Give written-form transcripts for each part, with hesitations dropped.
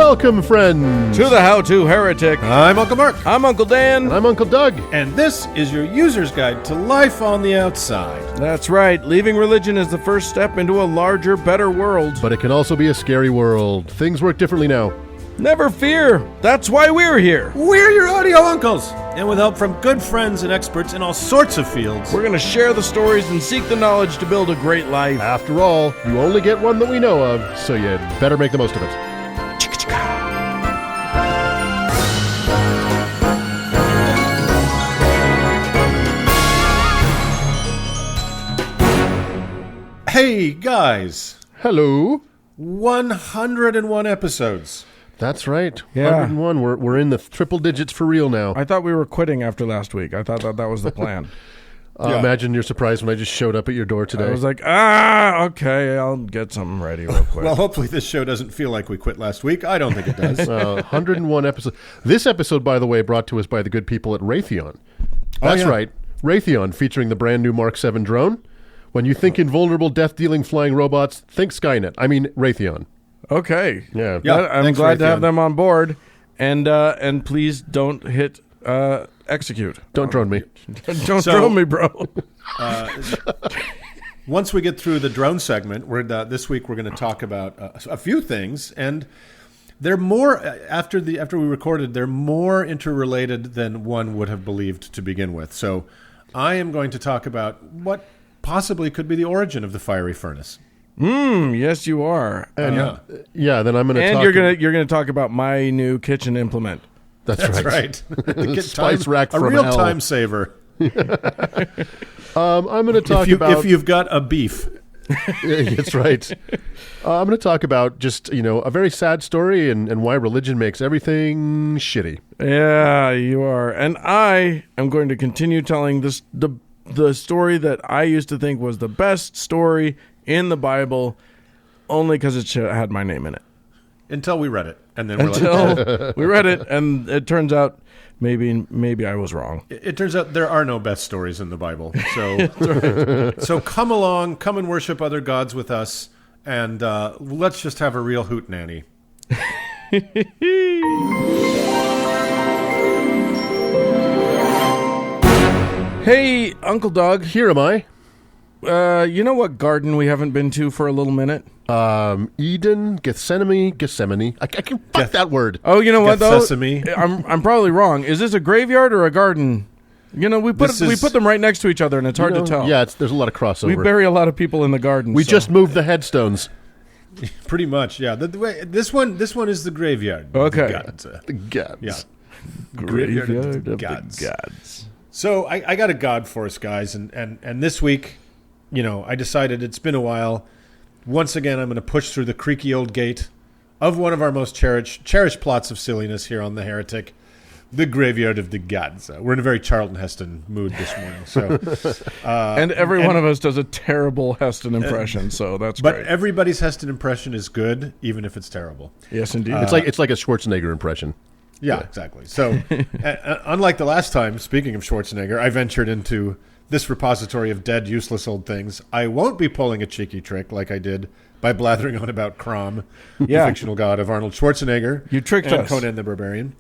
Welcome, friends, to the How-To Heretic. I'm Uncle Mark. I'm Uncle Dan. And I'm Uncle Doug. And this is your user's guide to life on the outside. That's right. Leaving religion is the first step into a larger, better world. But it can also be a scary world. Things work differently now. Never fear. That's why we're here. We're your audio uncles. And with help from good friends and experts in all sorts of fields, we're going to share the stories and seek the knowledge to build a great life. After all, you only get one that we know of, so you better make the most of it. Hey, guys. Hello. 101 episodes. That's right. Yeah. 101. We're in the triple digits for real now. I thought we were quitting after last week. I thought that was the plan. Imagine you're surprised when I just showed up at your door today. I was like, okay, I'll get something ready real quick. Well, hopefully this show doesn't feel like we quit last week. I don't think it does. 101 episodes. This episode, by the way, brought to us by the good people at Raytheon. That's right. Raytheon, featuring the brand new Mark 7 drone. When you think invulnerable, death-dealing flying robots, think Skynet. I mean, Raytheon. Okay. Yeah. I'm glad to have them on board. And please don't hit execute. Don't drone me. Don't drone me, bro. Once we get through the drone segment, this week we're going to talk about a few things, and they're more after we recorded. They're more interrelated than one would have believed to begin with. So, I am going to talk about what possibly could be the origin of the fiery furnace. Yes, you are. And then I'm going to. And you're going to talk about my new kitchen implement. That's right. The spice rack from a real hell. Time saver. I'm going to talk about if you've got a beef. That's right. I'm going to talk about just a very sad story and why religion makes everything shitty. Yeah, you are. And I am going to continue telling the story that I used to think was the best story in the Bible, only because it had my name in it. Until we read it, and then we read it, and it turns out maybe I was wrong. It turns out there are no best stories in the Bible. So, so come along, come and worship other gods with us, and let's just have a real hootenanny. Hey, Uncle Doug. Here am I. You know what garden we haven't been to for a little minute? Eden, Gethsemane. I can fuck that word. Oh, you know what though? Sesame. I'm probably wrong. Is this a graveyard or a garden? We put them right next to each other, and it's hard to tell. Yeah, there's a lot of crossover. We bury a lot of people in the garden. We just moved the headstones. Pretty much, yeah. This one is the graveyard. Okay. The gods. Yeah. Graveyard of the gods. gods. So I got a god for us, guys, and this week, I decided it's been a while. Once again, I'm going to push through the creaky old gate of one of our most cherished plots of silliness here on The Heretic, the Graveyard of the Gods. We're in a very Charlton Heston mood this morning. So, and every one of us does a terrible Heston impression, so that's great. But everybody's Heston impression is good, even if it's terrible. Yes, indeed. It's like a Schwarzenegger impression. Yeah, exactly. So, unlike the last time, speaking of Schwarzenegger, I ventured into this repository of dead, useless old things. I won't be pulling a cheeky trick like I did by blathering on about Crom, the fictional god of Arnold Schwarzenegger. You tricked and us. Conan the Barbarian.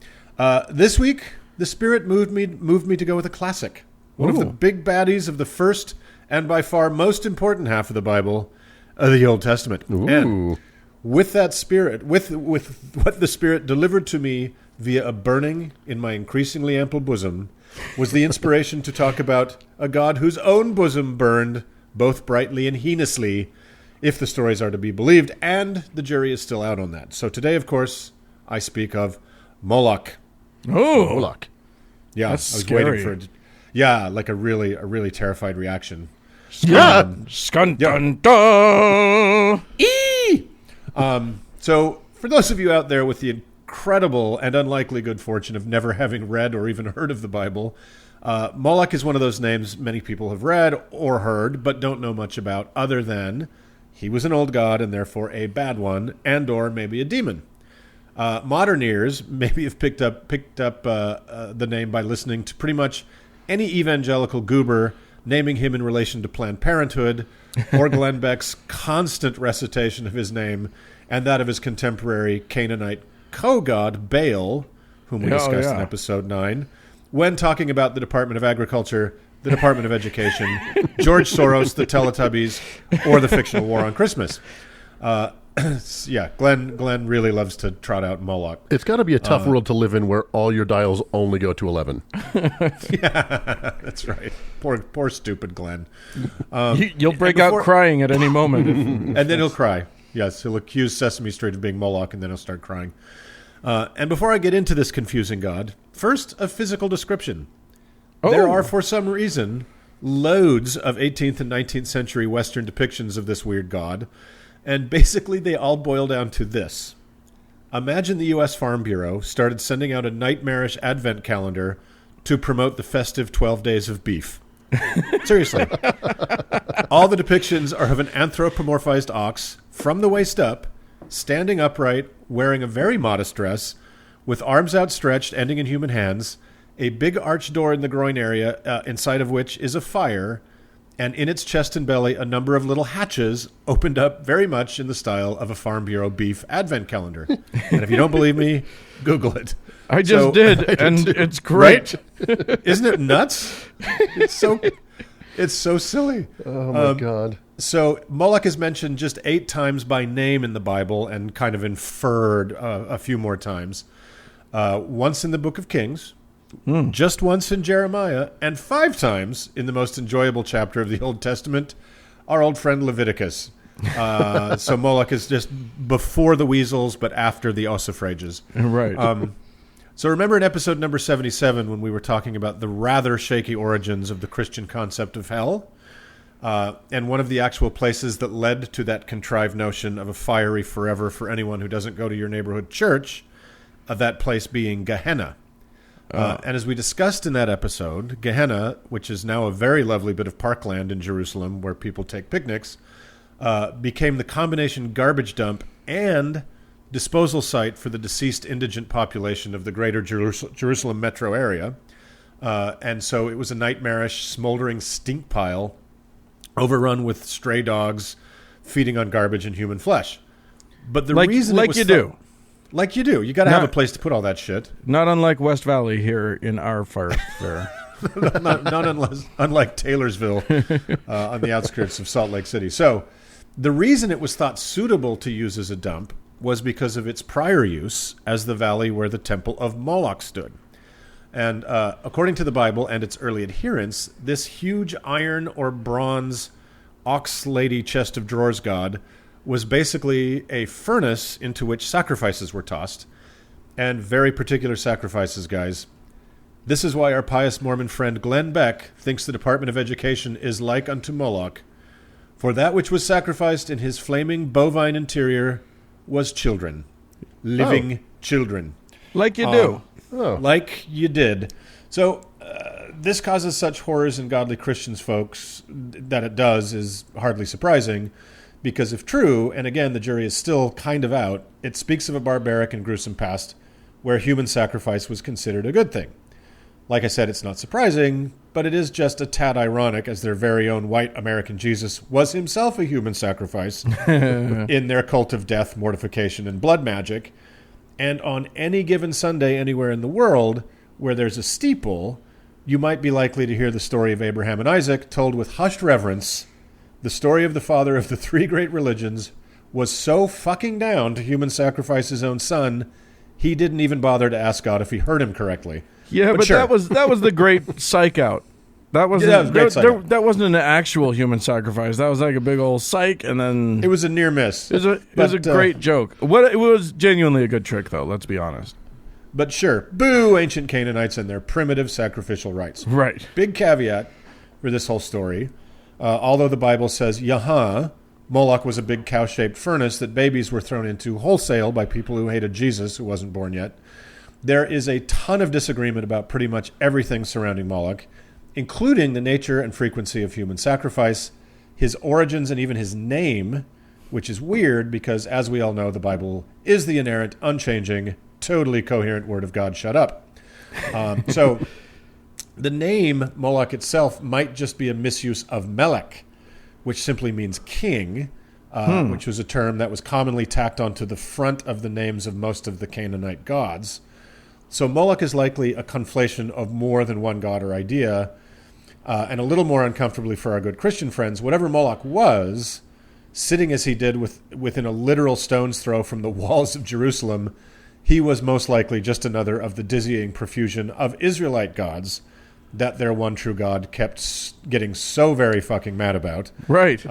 This week, the spirit moved me to go with a classic. One of the big baddies of the first and by far most important half of the Bible, the Old Testament. Ooh. And with that spirit, with what the spirit delivered to me via a burning in my increasingly ample bosom, was the inspiration to talk about a god whose own bosom burned both brightly and heinously, if the stories are to be believed, and the jury is still out on that. So today, of course, I speak of Moloch. Oh, Moloch. Yeah, that's I was scary. waiting for it. Yeah, like a really terrified reaction. Yeah. So for those of you out there with the incredible and unlikely good fortune of never having read or even heard of the Bible, Moloch is one of those names many people have read or heard but don't know much about, other than he was an old god and therefore a bad one, and or maybe a demon. Modern ears maybe have picked up the name by listening to pretty much any evangelical goober naming him in relation to Planned Parenthood, or Glenn Beck's constant recitation of his name and that of his contemporary Canaanite co-god Baal, whom we discussed in yeah. episode 9, when talking about the Department of Agriculture, the Department of Education, George Soros, the Teletubbies, or the fictional War on Christmas. Yeah, Glenn really loves to trot out Moloch. It's got to be a tough world to live in where all your dials only go to 11. Yeah, that's right. Poor stupid Glenn. You'll break out crying at any moment. And then he'll cry. Yes, he'll accuse Sesame Street of being Moloch, and then he'll start crying. And before I get into this confusing god, first, a physical description. Oh. There are, for some reason, loads of 18th and 19th century Western depictions of this weird god, and basically they all boil down to this. Imagine the U.S. Farm Bureau started sending out a nightmarish advent calendar to promote the festive 12 days of beef. Seriously. All the depictions are of an anthropomorphized ox from the waist up, standing upright, wearing a very modest dress, with arms outstretched, ending in human hands, a big arched door in the groin area, inside of which is a fire, and in its chest and belly a number of little hatches opened up very much in the style of a Farm Bureau beef advent calendar. And if you don't believe me, Google it. I just did, and it's great. Right? Isn't it nuts? It's so silly. Oh, my God. So Moloch is mentioned just 8 times by name in the Bible and kind of inferred a few more times. Once in the Book of Kings, just once in Jeremiah, and 5 times in the most enjoyable chapter of the Old Testament, our old friend Leviticus. So Moloch is just before the weasels, but after the ossifrages. Right. So remember in episode number 77 when we were talking about the rather shaky origins of the Christian concept of hell? And one of the actual places that led to that contrived notion of a fiery forever for anyone who doesn't go to your neighborhood church, that place being Gehenna. And as we discussed in that episode, Gehenna, which is now a very lovely bit of parkland in Jerusalem where people take picnics, became the combination garbage dump and disposal site for the deceased indigent population of the greater Jerusalem metro area. And so it was a nightmarish, smoldering stink pile overrun with stray dogs feeding on garbage and human flesh. But the reason it was like you do. You got to have a place to put all that shit. Not unlike West Valley here in our fire fair. Unlike Taylorsville on the outskirts of Salt Lake City. So the reason it was thought suitable to use as a dump was because of its prior use as the valley where the temple of Moloch stood. And according to the Bible and its early adherents, this huge iron or bronze ox lady chest of drawers god was basically a furnace into which sacrifices were tossed, and very particular sacrifices, guys. This is why our pious Mormon friend Glenn Beck thinks the Department of Education is like unto Moloch, for that which was sacrificed in his flaming bovine interior was children, living children. Like you do. Like you did. So this causes such horrors in godly Christians, folks, that it does is hardly surprising, because if true, and again the jury is still kind of out, it speaks of a barbaric and gruesome past where human sacrifice was considered a good thing. Like I said, it's not surprising, but it is just a tad ironic as their very own white American Jesus was himself a human sacrifice in their cult of death, mortification, and blood magic. And on any given Sunday anywhere in the world where there's a steeple, you might be likely to hear the story of Abraham and Isaac told with hushed reverence. The story of the father of the 3 great religions was so fucking down to human sacrifice his own son, he didn't even bother to ask God if he heard him correctly. Yeah, but sure. that was the great psych out. That wasn't that wasn't an actual human sacrifice. That was like a big old psych, and then it was a near miss. It was a great joke. It was genuinely a good trick, though. Let's be honest. But sure, boo, ancient Canaanites and their primitive sacrificial rites. Right. Big caveat for this whole story. Although the Bible says, Moloch was a big cow-shaped furnace that babies were thrown into wholesale by people who hated Jesus, who wasn't born yet. There is a ton of disagreement about pretty much everything surrounding Moloch, including the nature and frequency of human sacrifice, his origins, and even his name, which is weird because, as we all know, the Bible is the inerrant, unchanging, totally coherent Word of God. Shut up. So the name Moloch itself might just be a misuse of Melech, which simply means king, which was a term that was commonly tacked onto the front of the names of most of the Canaanite gods. So Moloch is likely a conflation of more than one god or idea, and a little more uncomfortably for our good Christian friends, whatever Moloch was, sitting as he did within a literal stone's throw from the walls of Jerusalem, he was most likely just another of the dizzying profusion of Israelite gods that their one true God kept getting so very fucking mad about. Right.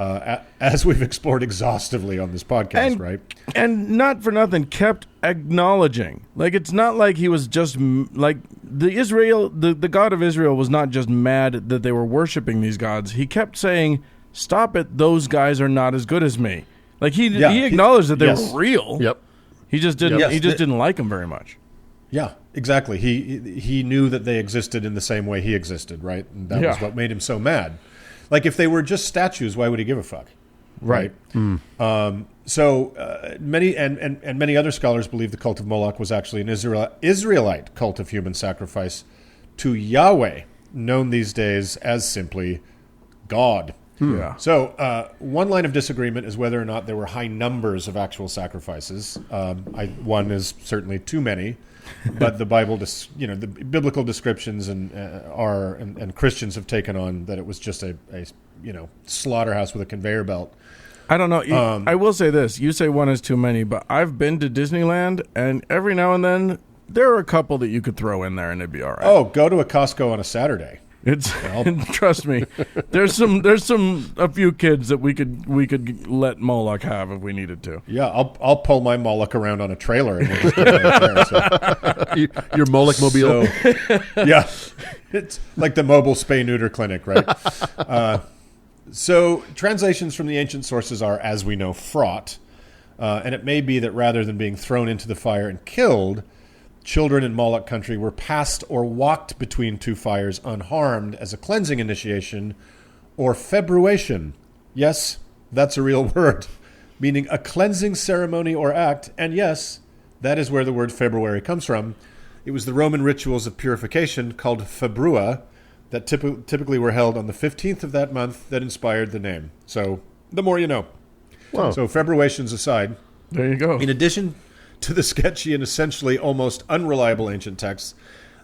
As we've explored exhaustively on this podcast, right? And not for nothing, kept acknowledging. Like, it's not like he was just, like, the God of Israel was not just mad that they were worshiping these gods. He kept saying, stop it, those guys are not as good as me. Like, he acknowledged that they were real. Yep. He just didn't. He just didn't like them very much. Yeah, exactly. He knew that they existed in the same way he existed, right? And that was what made him so mad. Like, if they were just statues, why would he give a fuck? Right. So many other scholars believe the cult of Moloch was actually an Israelite cult of human sacrifice to Yahweh, known these days as simply God. Yeah. So one line of disagreement is whether or not there were high numbers of actual sacrifices. One is certainly too many, but the Bible, the biblical descriptions and Christians have taken on that it was just a slaughterhouse with a conveyor belt. I don't know. I will say this: you say one is too many, but I've been to Disneyland, and every now and then there are a couple that you could throw in there, and it'd be all right. Oh, go to a Costco on a Saturday. It's trust me. There's a few kids that we could let Moloch have if we needed to. Yeah, I'll pull my Moloch around on a trailer. And we'll just get it right there, so. Your Moloch mobile. So, yeah, it's like the mobile spay neuter clinic, right? So translations from the ancient sources are, as we know, fraught, and it may be that rather than being thrown into the fire and killed, children in Moloch country were passed or walked between two fires unharmed as a cleansing initiation or februation. Yes, that's a real word, meaning a cleansing ceremony or act. And yes, that is where the word February comes from. It was the Roman rituals of purification called februa that typically were held on the 15th of that month that inspired the name. So the more you know. Wow. So februations aside. There you go. In addition to the sketchy and essentially almost unreliable ancient texts,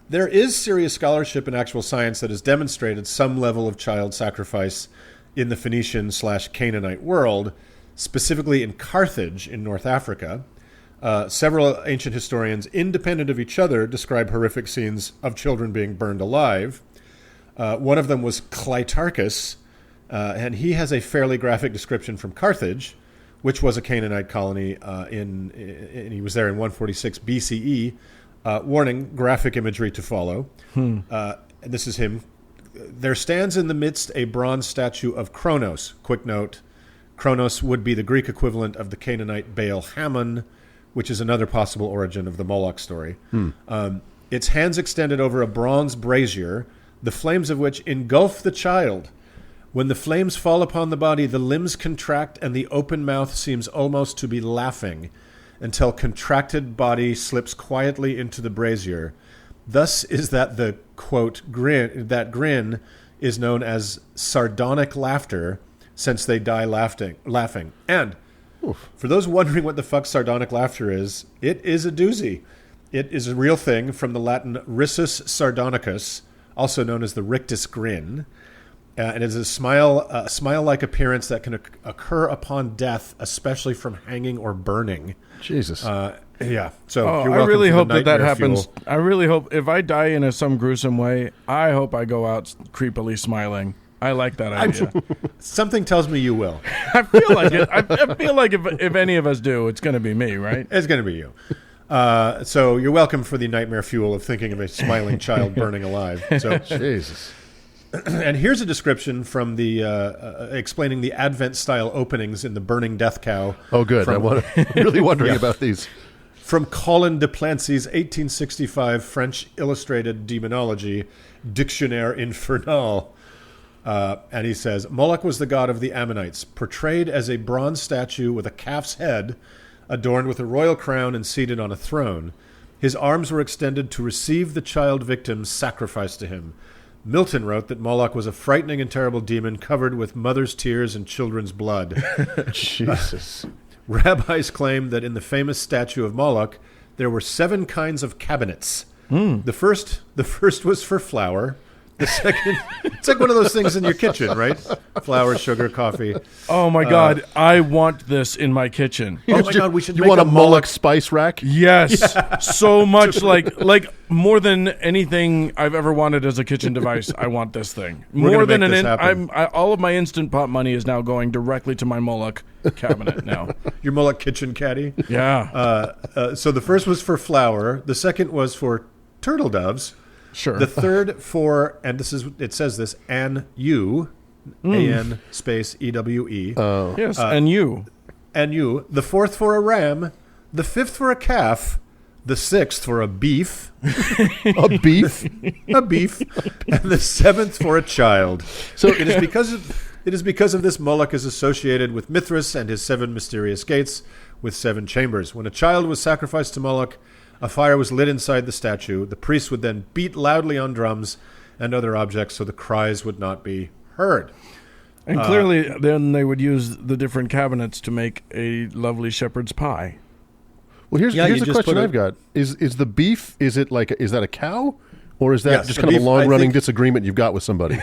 there is serious scholarship and actual science that has demonstrated some level of child sacrifice in the Phoenician/Canaanite world, specifically in Carthage in North Africa. Several ancient historians, independent of each other, describe horrific scenes of children being burned alive. One of them was Cleitarchus, and he has a fairly graphic description from Carthage, which was a Canaanite colony, and he was there in 146 BCE. Warning, graphic imagery to follow. And this is him. There stands in the midst a bronze statue of Kronos. Quick note, Kronos would be the Greek equivalent of the Canaanite Baal Hammon, which is another possible origin of the Moloch story. Its hands extended over a bronze brazier, the flames of which engulf the child. When the flames fall upon the body, the limbs contract and the open mouth seems almost to be laughing until contracted body slips quietly into the brazier. Thus is that the, quote, grin is known as sardonic laughter, since they die laughing. And for those wondering what the fuck sardonic laughter is, it is a doozy. It is a real thing from the Latin risus sardonicus, also known as the rictus grin. And it is a smile-like appearance that can occur upon death, especially from hanging or burning. Jesus. Yeah. So you're welcome. I really hope that happens. Fuel. I really hope if I die in some gruesome way, I hope I go out creepily smiling. I like that idea. Something tells me you will. I feel like it. I feel like if any of us do, it's going to be me, right? It's going to be you. So you're welcome for the nightmare fuel of thinking of a smiling child burning alive. So Jesus. And here's a description from the explaining the Advent-style openings in the Burning Death Cow. Oh, good. I'm really wondering about these. From Colin de Plancy's 1865 French Illustrated Demonology, Dictionnaire Infernal. And he says, Moloch was the god of the Ammonites, portrayed as a bronze statue with a calf's head, adorned with a royal crown and seated on a throne. His arms were extended to receive the child victims sacrificed to him. Milton wrote that Moloch was a frightening and terrible demon covered with mother's tears and children's blood. Jesus. Rabbis claim that in the famous statue of Moloch, there were 7 kinds of cabinets. The first was for flour. The second, it's like one of those things in your kitchen, right? Flour, sugar, coffee. Oh my God, I want this in my kitchen. Oh my God, we should You make want a Moloch spice rack? Yes, so much like more than anything I've ever wanted as a kitchen device. I want this thing We're more gonna than make this happen. all of my Instant Pot money is now going directly to my Moloch cabinet now. Your Moloch kitchen caddy. Yeah, So the first was for flour. The second was for turtle doves. sure. The third for, and it says this, an-u, A-N space E-W-E. Yes, and you. And-u. The fourth for a ram. The fifth for a calf. The sixth for a beef. A beef? A beef. And the seventh for a child. So It is because of this Moloch is associated with Mithras and his 7 mysterious gates with 7 chambers. When a child was sacrificed to Moloch, a fire was lit inside the statue. The priest would then beat loudly on drums and other objects so the cries would not be heard. And clearly, then they would use the different cabinets to make a lovely shepherd's pie. Well, here's Yeah, a you just question put I've got. Is the beef, is that a cow? Or is that Yes, just the kind of beef, a I long-running think- disagreement you've got with somebody?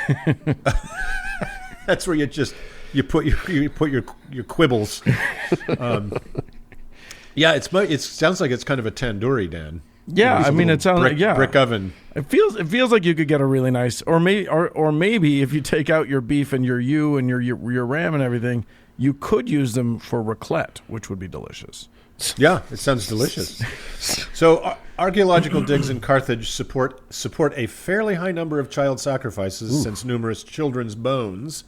That's where you put your quibbles. Yeah, it sounds like it's kind of a tandoori, Dan. Yeah, Use a I mean, little it sounds like brick oven. It feels like you could get a really nice, or maybe if you take out your beef and your ewe and your ram and everything, you could use them for raclette, which would be delicious. Yeah, it sounds delicious. So archaeological digs in Carthage support a fairly high number of child sacrifices, since numerous children's bones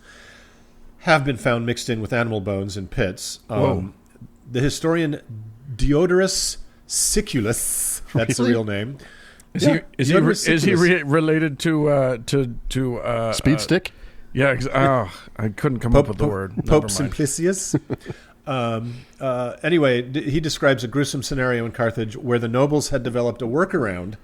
have been found mixed in with animal bones in pits. The historian Diodorus Siculus, that's the real name. Is he related to Speed stick? Yeah, I couldn't come up with the word. Never Pope mind. Simplicius. Anyway, he describes a gruesome scenario in Carthage where the nobles had developed a workaround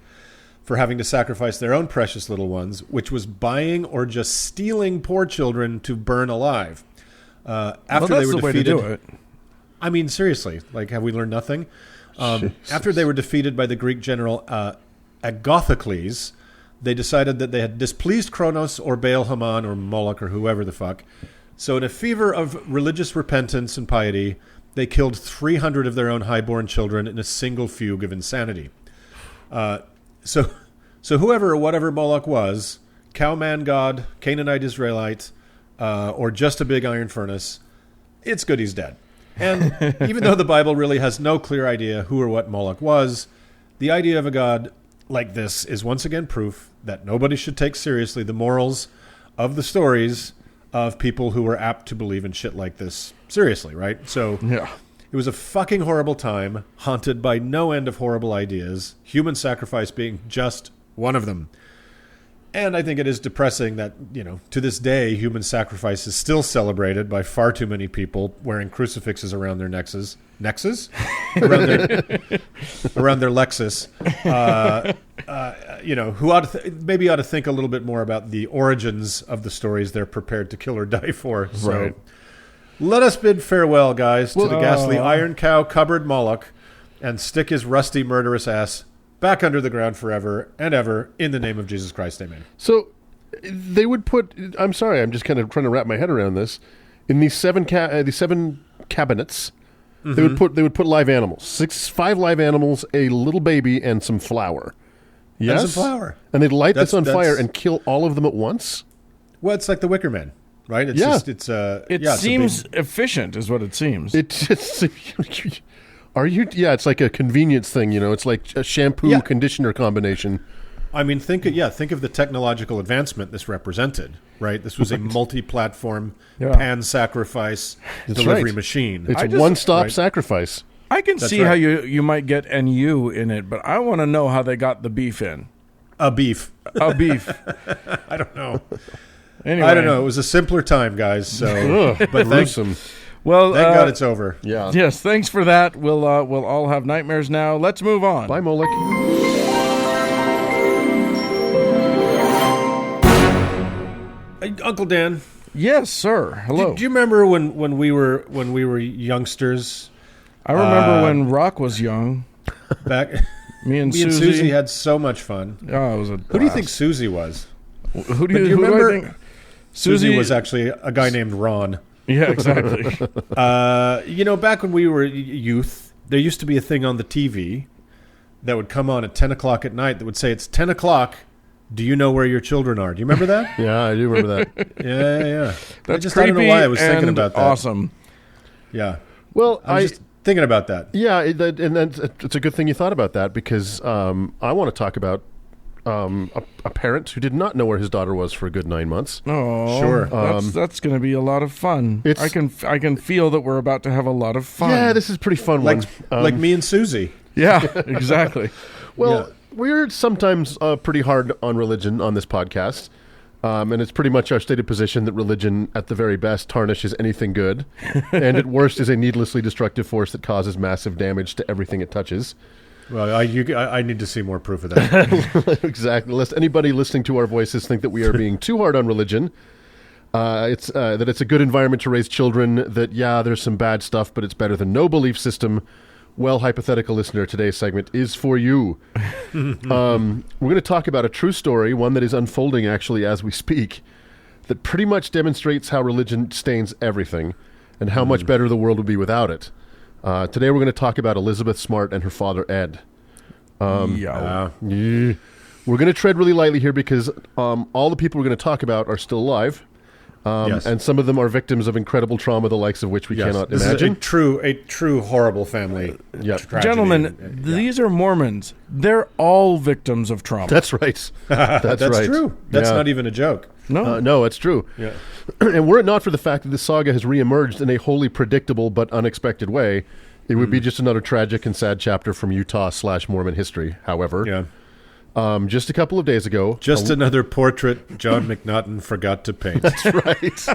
for having to sacrifice their own precious little ones, which was buying or just stealing poor children to burn alive. After they were the way defeated, to do it. I mean, seriously, like, have we learned nothing? After they were defeated by the Greek general Agathocles, they decided that they had displeased Kronos or Baal Haman or Moloch or whoever the fuck. So in a fever of religious repentance and piety, they killed 300 of their own highborn children in a single fugue of insanity. So whoever or whatever Moloch was, cowman god, Canaanite Israelite, or just a big iron furnace, it's good he's dead. And even though the Bible really has no clear idea who or what Moloch was, the idea of a god like this is once again proof that nobody should take seriously the morals of the stories of people who were apt to believe in shit like this seriously, right? So Yeah. it was a fucking horrible time, haunted by no end of horrible ideas, human sacrifice being just one of them. And I think it is depressing that, to this day, human sacrifice is still celebrated by far too many people wearing crucifixes around their nexus. Nexus? around their Lexus. Who maybe ought to think a little bit more about the origins of the stories they're prepared to kill or die for. So Right. let us bid farewell, guys, to the ghastly iron cow cupboard Moloch, and stick his rusty, murderous ass back under the ground forever and ever, in the name of Jesus Christ, amen. So they would put. I'm sorry, I'm just kind of trying to wrap my head around this. In these seven cabinets, they would put live animals, 5 live animals, a little baby, and some flour. Yes, And some flour. And they'd light this on That's- fire and kill all of them at once. Well, it's like the Wicker Man, right? It's Yeah. It seems efficient, is what it seems. It's are you? Yeah, it's like a convenience thing. It's like a shampoo conditioner combination. I mean, think of the technological advancement this represented, right? This was a multi-platform pan-sacrifice delivery right. machine. It's I a just- one-stop right. sacrifice. I can see right. how you might get an ewe in it, but I want to know how they got the beef in. A beef. A beef. I don't know. Anyway. I don't know. It was a simpler time, guys. So, Ugh, but gruesome. Well, thank God it's over. Yeah. yes, thanks for that. We'll all have nightmares now. Let's move on. Bye, Moloch. Uncle Dan. Yes, sir. Hello. Do you remember when we were youngsters? I remember when Rock was young. Back, Me and me and Susie. Susie had so much fun. Oh, it was a Who do you think Susie was? Who do But you, do you who do I remember? think? Susie was actually a guy named Ron. Yeah, exactly. Back when we were youth, there used to be a thing on the TV that would come on at 10 o'clock at night that would say, "It's 10 o'clock. Do you know where your children are?" Do you remember that? Yeah, I do remember that. Yeah. That's I don't know why I was creepy thinking and about that. awesome. Yeah. Well, I was just thinking about that. Yeah, it's a good thing you thought about that because I want to talk about a parent who did not know where his daughter was for a good 9 months. Oh, Sure. That's going to be a lot of fun. It's- I can feel that we're about to have a lot of fun. Yeah, this is a pretty fun Like one. like me and Susie. Yeah, exactly. Well, Yeah. we're sometimes pretty hard on religion on this podcast. And it's pretty much our stated position that religion, at the very best, tarnishes anything good, and at worst is a needlessly destructive force that causes massive damage to everything it touches. Well, I need to see more proof of that. Exactly. Lest anybody listening to our voices think that we are being too hard on religion. It's that it's a good environment to raise children. That there's some bad stuff, but it's better than no belief system. Well, hypothetical listener, today's segment is for you. We're going to talk about a true story, one that is unfolding actually as we speak, that pretty much demonstrates how religion stains everything and how much better the world would be without it. Today we're going to talk about Elizabeth Smart and her father Ed. Yeah. We're going to tread really lightly here because all the people we're going to talk about are still alive. Yes. And some of them are victims of incredible trauma, the likes of which we cannot This imagine. is a true horrible family. Yeah. tragedy. Gentlemen, these are Mormons. They're all victims of trauma. That's right. That's right. true. That's Yeah. not even a joke. No. No, it's true. Yeah. And were it not for the fact that this saga has reemerged in a wholly predictable but unexpected way, it would be just another tragic and sad chapter from Utah/Mormon history. However, Yeah. just a couple of days ago, Just another portrait John McNaughton forgot to paint. right.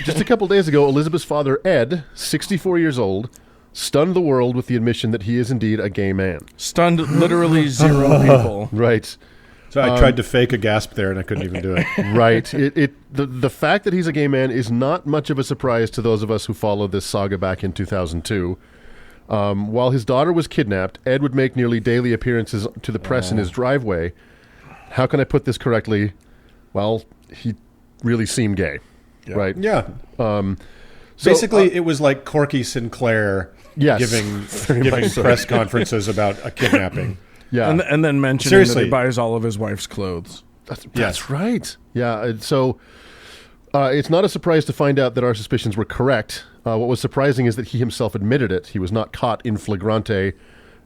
Just a couple days ago, Elizabeth's father, Ed, 64 years old, stunned the world with the admission that he is indeed a gay man. Stunned literally 0 people. Right. So I tried to fake a gasp there, and I couldn't even do it. Right. The fact that he's a gay man is not much of a surprise to those of us who followed this saga back in 2002. While his daughter was kidnapped, Ed would make nearly daily appearances to the press in his driveway. How can I put this correctly? Well, he really seemed gay, right? Yeah. So, Basically, it was like Corky Sinclair Yes, giving very much so. press conferences about a kidnapping. yeah, And then mentioning Seriously. that he buys all of his wife's clothes. that's right. Yeah, and so it's not a surprise to find out that our suspicions were correct. What was surprising is that he himself admitted it. He was not caught in flagrante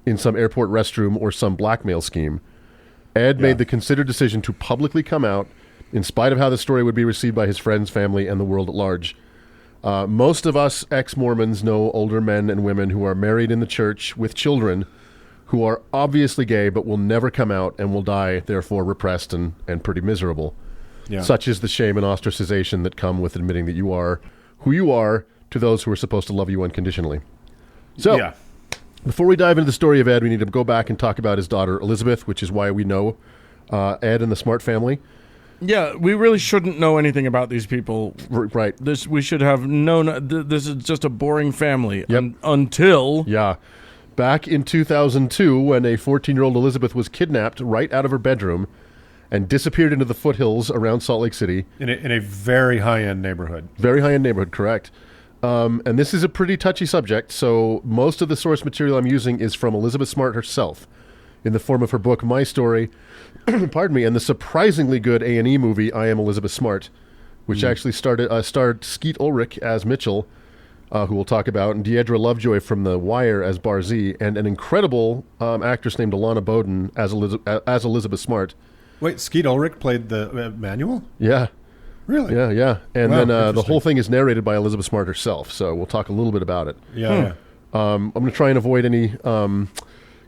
in some airport restroom or some blackmail scheme. Ed made the considered decision to publicly come out, in spite of how the story would be received by his friends, family, and the world at large. Most of us ex-Mormons know older men and women who are married in the church with children who are obviously gay but will never come out and will die, therefore repressed and pretty miserable. Yeah. Such is the shame and ostracization that come with admitting that you are who you are to those who are supposed to love you unconditionally. So, Yeah. before we dive into the story of Ed, we need to go back and talk about his daughter, Elizabeth, which is why we know Ed and the Smart family. Yeah, we really shouldn't know anything about these people. Right. We should have known. This is just a boring family Yep. until. Yeah. Back in 2002, when a 14-year-old Elizabeth was kidnapped right out of her bedroom and disappeared into the foothills around Salt Lake City. In a very high-end neighborhood. Very high-end neighborhood, correct. And this is a pretty touchy subject, so most of the source material I'm using is from Elizabeth Smart herself, in the form of her book, My Story, pardon me, and the surprisingly good A&E movie, I Am Elizabeth Smart, which actually starred Skeet Ulrich as Mitchell, who we'll talk about, and Deidre Lovejoy from The Wire as Barzee, and an incredible actress named Alana Bowden as Elizabeth Smart. Wait, Skeet Ulrich played the manual? Yeah. Really? Yeah. And Wow, then the interesting. whole thing is narrated by Elizabeth Smart herself, so we'll talk a little bit about it. Yeah. I'm going to try and avoid any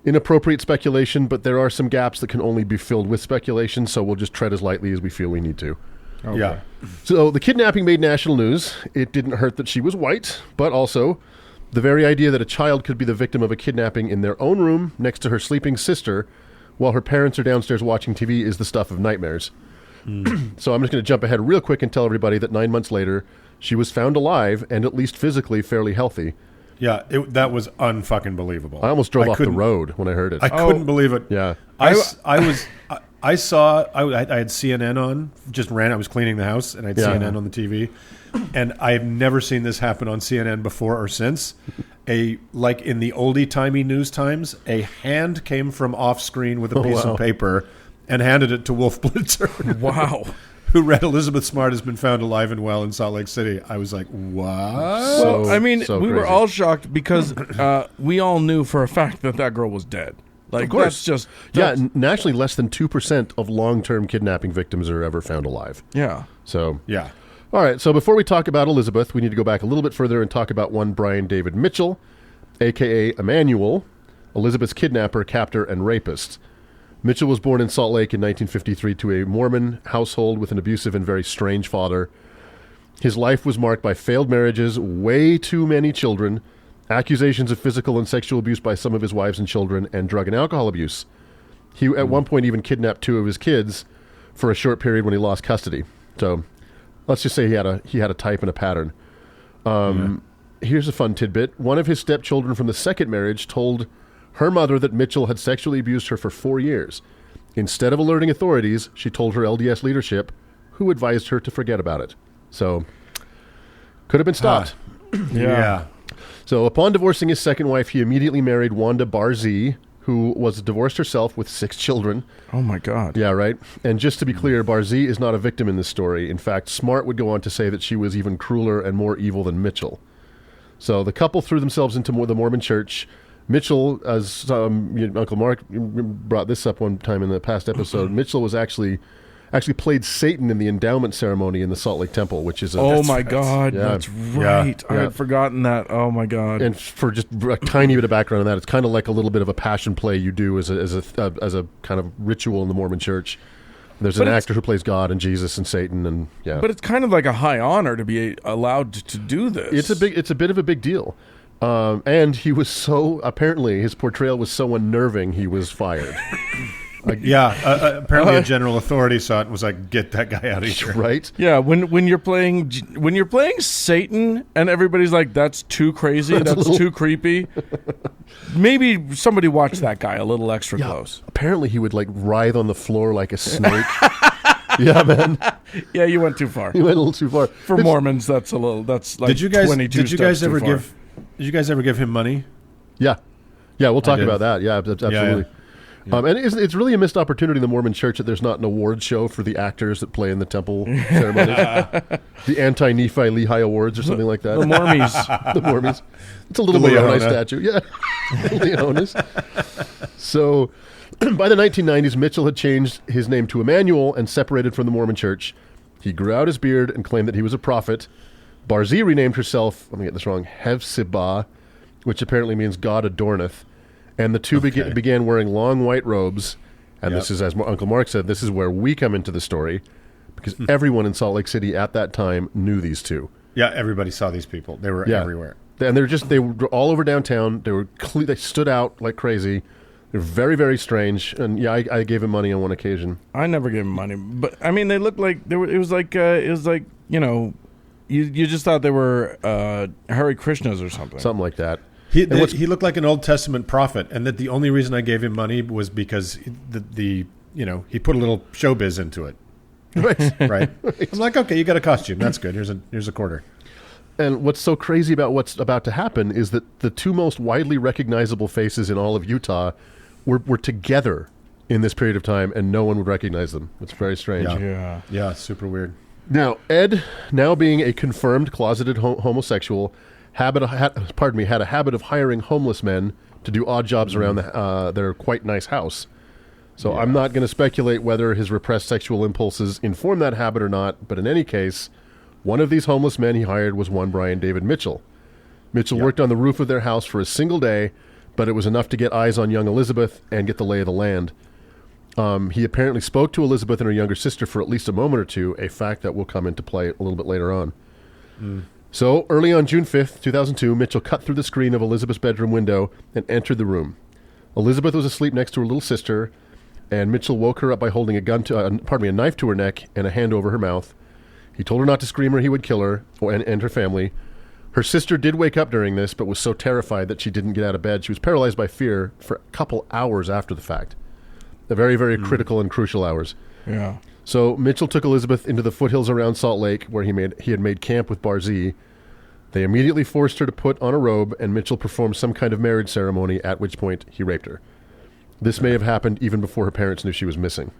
inappropriate speculation, but there are some gaps that can only be filled with speculation, so we'll just tread as lightly as we feel we need to. Okay. Yeah. So the kidnapping made national news. It didn't hurt that she was white, but also the very idea that a child could be the victim of a kidnapping in their own room next to her sleeping sister while her parents are downstairs watching TV is the stuff of nightmares. So I'm just going to jump ahead real quick and tell everybody that 9 months later, she was found alive and at least physically fairly healthy. Yeah, that was unfucking believable. I almost drove off the road when I heard it. I couldn't believe it. Yeah. I had CNN on, I was cleaning the house, and I had CNN on the TV, and I've never seen this happen on CNN before or since. Like in the oldie-timey news times, a hand came from off-screen with a piece of paper and handed it to Wolf Blitzer. Wow. Who read Elizabeth Smart has been found alive and well in Salt Lake City. I was like, what? Well, I mean, we were all shocked because we all knew for a fact that girl was dead. Like, of course. Nationally, less than 2% of long-term kidnapping victims are ever found alive. Yeah. So, yeah. All right, so before we talk about Elizabeth, we need to go back a little bit further and talk about one Brian David Mitchell, a.k.a. Emmanuel, Elizabeth's kidnapper, captor, and rapist. Mitchell was born in Salt Lake in 1953 to a Mormon household with an abusive and very strange father. His life was marked by failed marriages, way too many children, accusations of physical and sexual abuse by some of his wives and children, and drug and alcohol abuse. He, at one point, even kidnapped 2 of his kids for a short period when he lost custody. So let's just say he had a type and a pattern. Here's a fun tidbit. One of his stepchildren from the second marriage told her mother that Mitchell had sexually abused her for 4 years. Instead of alerting authorities, she told her LDS leadership, who advised her to forget about it. So, could have been stopped. Yeah. So, upon divorcing his second wife, he immediately married Wanda Barzee, who was divorced herself with 6 children. Oh, my God. Yeah, right? And just to be clear, Barzee is not a victim in this story. In fact, Smart would go on to say that she was even crueler and more evil than Mitchell. So, the couple threw themselves into the Mormon church. Mitchell, as Uncle Mark brought this up one time in the past episode, Mitchell was actually played Satan in the endowment ceremony in the Salt Lake Temple, which is God, that's right. I had forgotten that. Oh my God! And for just a tiny bit of background on that, it's kind of like a little bit of a passion play you do as a kind of ritual in the Mormon Church. There's an actor who plays God and Jesus and Satan, and But it's kind of like a high honor to be allowed to do this. It's a bit of a big deal. And he was apparently his portrayal was so unnerving, he was fired. Apparently a general authority saw it and was like, get that guy out of here. Right? Yeah, when you're playing Satan and everybody's like, that's too crazy, that's too creepy. Maybe somebody watch that guy a little extra close. Apparently he would like writhe on the floor like a snake. Yeah, man. Yeah, you went too far. You went a little too far. For Mormons, that's like 22 Did you guys ever give him money? Yeah, we'll talk about that. Yeah, absolutely. Yeah. And it's really a missed opportunity in the Mormon Church that there's not an award show for the actors that play in the temple ceremonies. The anti-Nephi Lehi Awards or something like that. The Mormies. The Mormies. It's a little Moroni statue. Yeah. Leonis. So by the 1990s, Mitchell had changed his name to Emmanuel and separated from the Mormon Church. He grew out his beard and claimed that he was a prophet. Barzee renamed herself, let me get this wrong, Hevzibah, which apparently means God adorneth. And the two began wearing long white robes. And this is, as Uncle Mark said, this is where we come into the story. Because everyone in Salt Lake City at that time knew these two. Yeah, everybody saw these people. They were everywhere. And they were all over downtown. They stood out like crazy. They're very, very strange. And I gave him money on one occasion. I never gave him money. But, I mean, they looked like, it was like, you know, you just thought they were Hare Krishnas or something. Something like that. He looked like an Old Testament prophet, and that the only reason I gave him money was because he put a little showbiz into it. Right. I'm like, okay, you got a costume. That's good. Here's a quarter. And what's so crazy about what's about to happen is that the two most widely recognizable faces in all of Utah were together in this period of time, and no one would recognize them. It's very strange. Yeah, super weird. Now, Ed, now being a confirmed closeted homosexual, had a habit of hiring homeless men to do odd jobs around their quite nice house. So I'm not going to speculate whether his repressed sexual impulses inform that habit or not, but in any case, one of these homeless men he hired was one Brian David Mitchell. Mitchell worked on the roof of their house for a single day, but it was enough to get eyes on young Elizabeth and get the lay of the land. He apparently spoke to Elizabeth and her younger sister for at least a moment or two, a fact that will come into play a little bit later on. So, early on June 5th, 2002, Mitchell cut through the screen of Elizabeth's bedroom window and entered the room. Elizabeth was asleep next to her little sister, and Mitchell woke her up by holding a knife to her neck and a hand over her mouth. He told her not to scream or he would kill her and her family. Her sister did wake up during this, but was so terrified that she didn't get out of bed. She was paralyzed by fear for a couple hours after the fact. The very, very critical and crucial hours. Yeah. So Mitchell took Elizabeth into the foothills around Salt Lake, where he had made camp with Barzee. They immediately forced her to put on a robe, and Mitchell performed some kind of marriage ceremony, at which point he raped her. This may have happened even before her parents knew she was missing.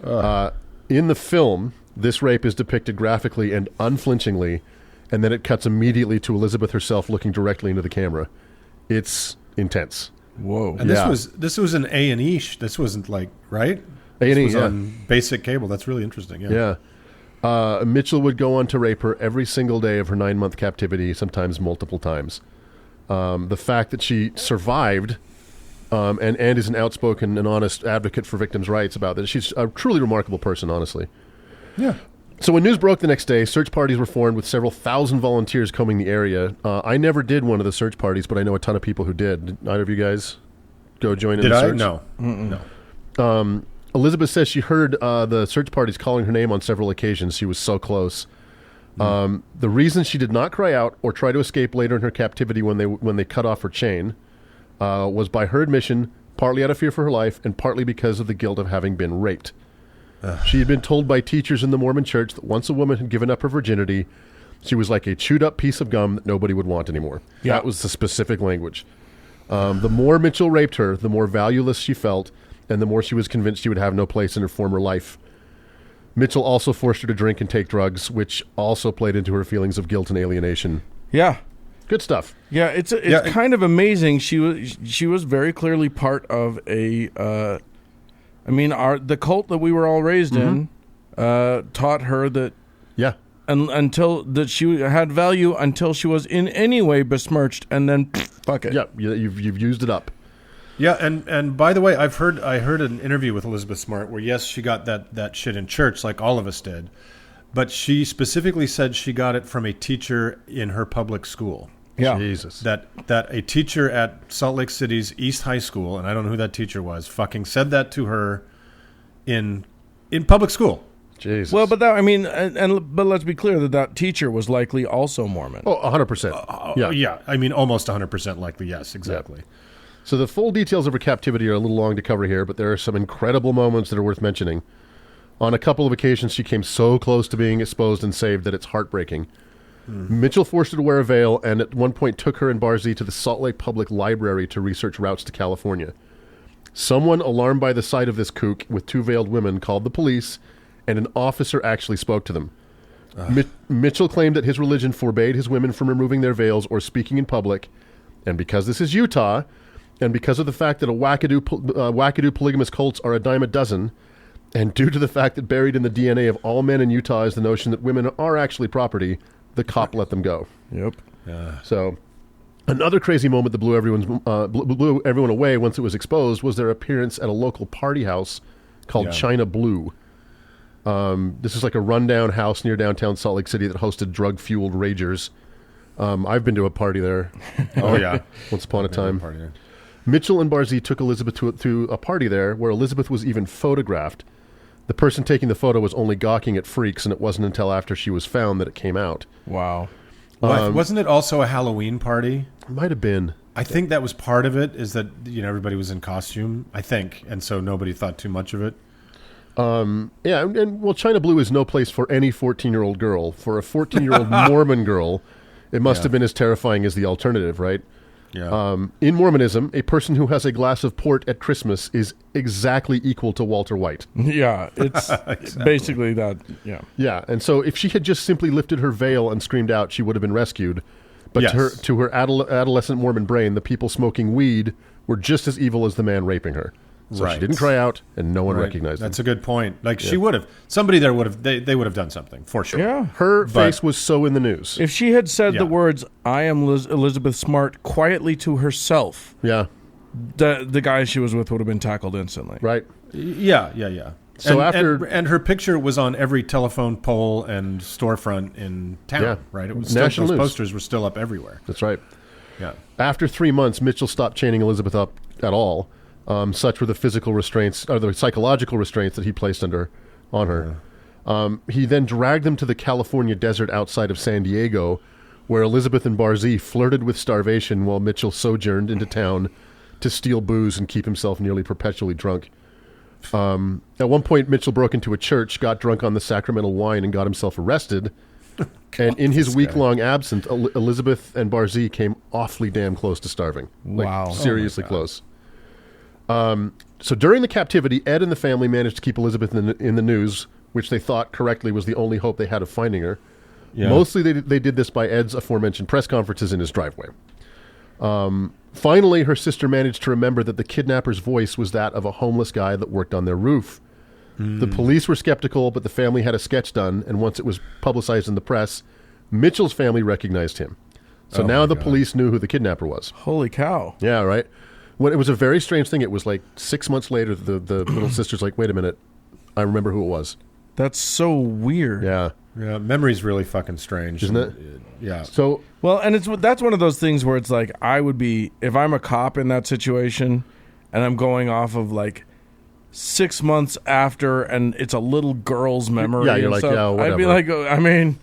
In the film, this rape is depicted graphically and unflinchingly, and then it cuts immediately to Elizabeth herself looking directly into the camera. It's intense. Whoa. And this was an A&E. This wasn't like, right? A&E, this was on basic cable. That's really interesting. Yeah. Mitchell would go on to rape her every single day of her 9-month captivity, sometimes multiple times. The fact that she survived and is an outspoken and honest advocate for victims' rights about this, she's a truly remarkable person, honestly. Yeah. So when news broke the next day, search parties were formed with several thousand volunteers combing the area. I never did one of the search parties, but I know a ton of people who did. Did either of you guys go join in the search? No. No. Elizabeth says she heard the search parties calling her name on several occasions. She was so close. The reason she did not cry out or try to escape later in her captivity when they cut off her chain was by her admission, partly out of fear for her life and partly because of the guilt of having been raped. She had been told by teachers in the Mormon church that once a woman had given up her virginity, she was like a chewed-up piece of gum that nobody would want anymore. Yeah. That was the specific language. The more Mitchell raped her, the more valueless she felt, and the more she was convinced she would have no place in her former life. Mitchell also forced her to drink and take drugs, which also played into her feelings of guilt and alienation. Yeah. Good stuff. Yeah, it's kind of amazing. She was very clearly part of a... the cult that we were all raised in taught her that, until that she had value until she was in any way besmirched, and then fuck it. Yeah, you've used it up. Yeah, and by the way, I heard an interview with Elizabeth Smart where yes, she got that shit in church like all of us did, but she specifically said she got it from a teacher in her public school. Yeah. Jesus. That a teacher at Salt Lake City's East High School, and I don't know who that teacher was, fucking said that to her in public school. Jesus. Well, but but let's be clear that teacher was likely also Mormon. Oh, 100%. Yeah. I mean, almost 100% likely. Yes, exactly. Yeah. So the full details of her captivity are a little long to cover here, but there are some incredible moments that are worth mentioning. On a couple of occasions, she came so close to being exposed and saved that it's heartbreaking. Mitchell forced her to wear a veil and at one point took her and Barzee to the Salt Lake Public Library to research routes to California. Someone, alarmed by the sight of this kook with two veiled women, called the police, and an officer actually spoke to them. Mitchell claimed that his religion forbade his women from removing their veils or speaking in public, and because this is Utah, and because of the fact that wackadoo polygamous cults are a dime a dozen, and due to the fact that buried in the DNA of all men in Utah is the notion that women are actually property, the cop let them go. Yep. So, another crazy moment that blew everyone away once it was exposed was their appearance at a local party house called China Blue. This is like a rundown house near downtown Salt Lake City that hosted drug-fueled ragers. I've been to a party there. Oh, yeah. Once upon a time. Mitchell and Barzee took Elizabeth to a party there where Elizabeth was even photographed. The person taking the photo was only gawking at freaks, and it wasn't until after she was found that it came out. Wow. Wasn't it also a Halloween party? Might have been. I think that was part of it, is that everybody was in costume, I think, and so nobody thought too much of it. China Blue is no place for any 14-year-old girl. For a 14-year-old Mormon girl, it must have been as terrifying as the alternative, right? Yeah. In Mormonism, a person who has a glass of port at Christmas is exactly equal to Walter White. Yeah, it's basically that. Yeah. Yeah, and so if she had just simply lifted her veil and screamed out, she would have been rescued. But to her adolescent Mormon brain, the people smoking weed were just as evil as the man raping her. So she didn't cry out, and no one recognized them. That's a good point. Like, she would have. Somebody there would have. They would have done something, for sure. Yeah. Her face was so in the news. If she had said the words, "I am Elizabeth Smart," quietly to herself, the guy she was with would have been tackled instantly. Right. Yeah. So and her picture was on every telephone pole and storefront in town, right? It was national those news. Posters were still up everywhere. That's right. Yeah. After 3 months, Mitchell stopped chaining Elizabeth up at all. Such were the physical restraints, or the psychological restraints that he placed on her. He then dragged them to the California desert outside of San Diego, where Elizabeth and Barzee flirted with starvation while Mitchell sojourned into town to steal booze and keep himself nearly perpetually drunk. At one point, Mitchell broke into a church, got drunk on the sacramental wine, and got himself arrested. And in his week-long absence, Elizabeth and Barzee came awfully damn close to starving. Wow. Seriously close. So during the captivity, Ed and the family managed to keep Elizabeth in the news, which they thought correctly was the only hope they had of finding her. Yeah. Mostly they did this by Ed's aforementioned press conferences in his driveway. Finally, her sister managed to remember that the kidnapper's voice was that of a homeless guy that worked on their roof. The police were skeptical, but the family had a sketch done, and once it was publicized in the press, Mitchell's family recognized him. So now the police knew who the kidnapper was. Holy cow. Yeah, right? When it was a very strange thing. It was like 6 months later, the little sister's like, wait a minute, I remember who it was. That's so weird. Yeah. Yeah, memory's really fucking strange. Isn't it? Yeah. So, Well, and that's one of those things where it's like, I would be, if I'm a cop in that situation and I'm going off of like 6 months after and it's a little girl's memory. Yeah, you're and like, stuff, yeah, whatever. I'd be like, I mean,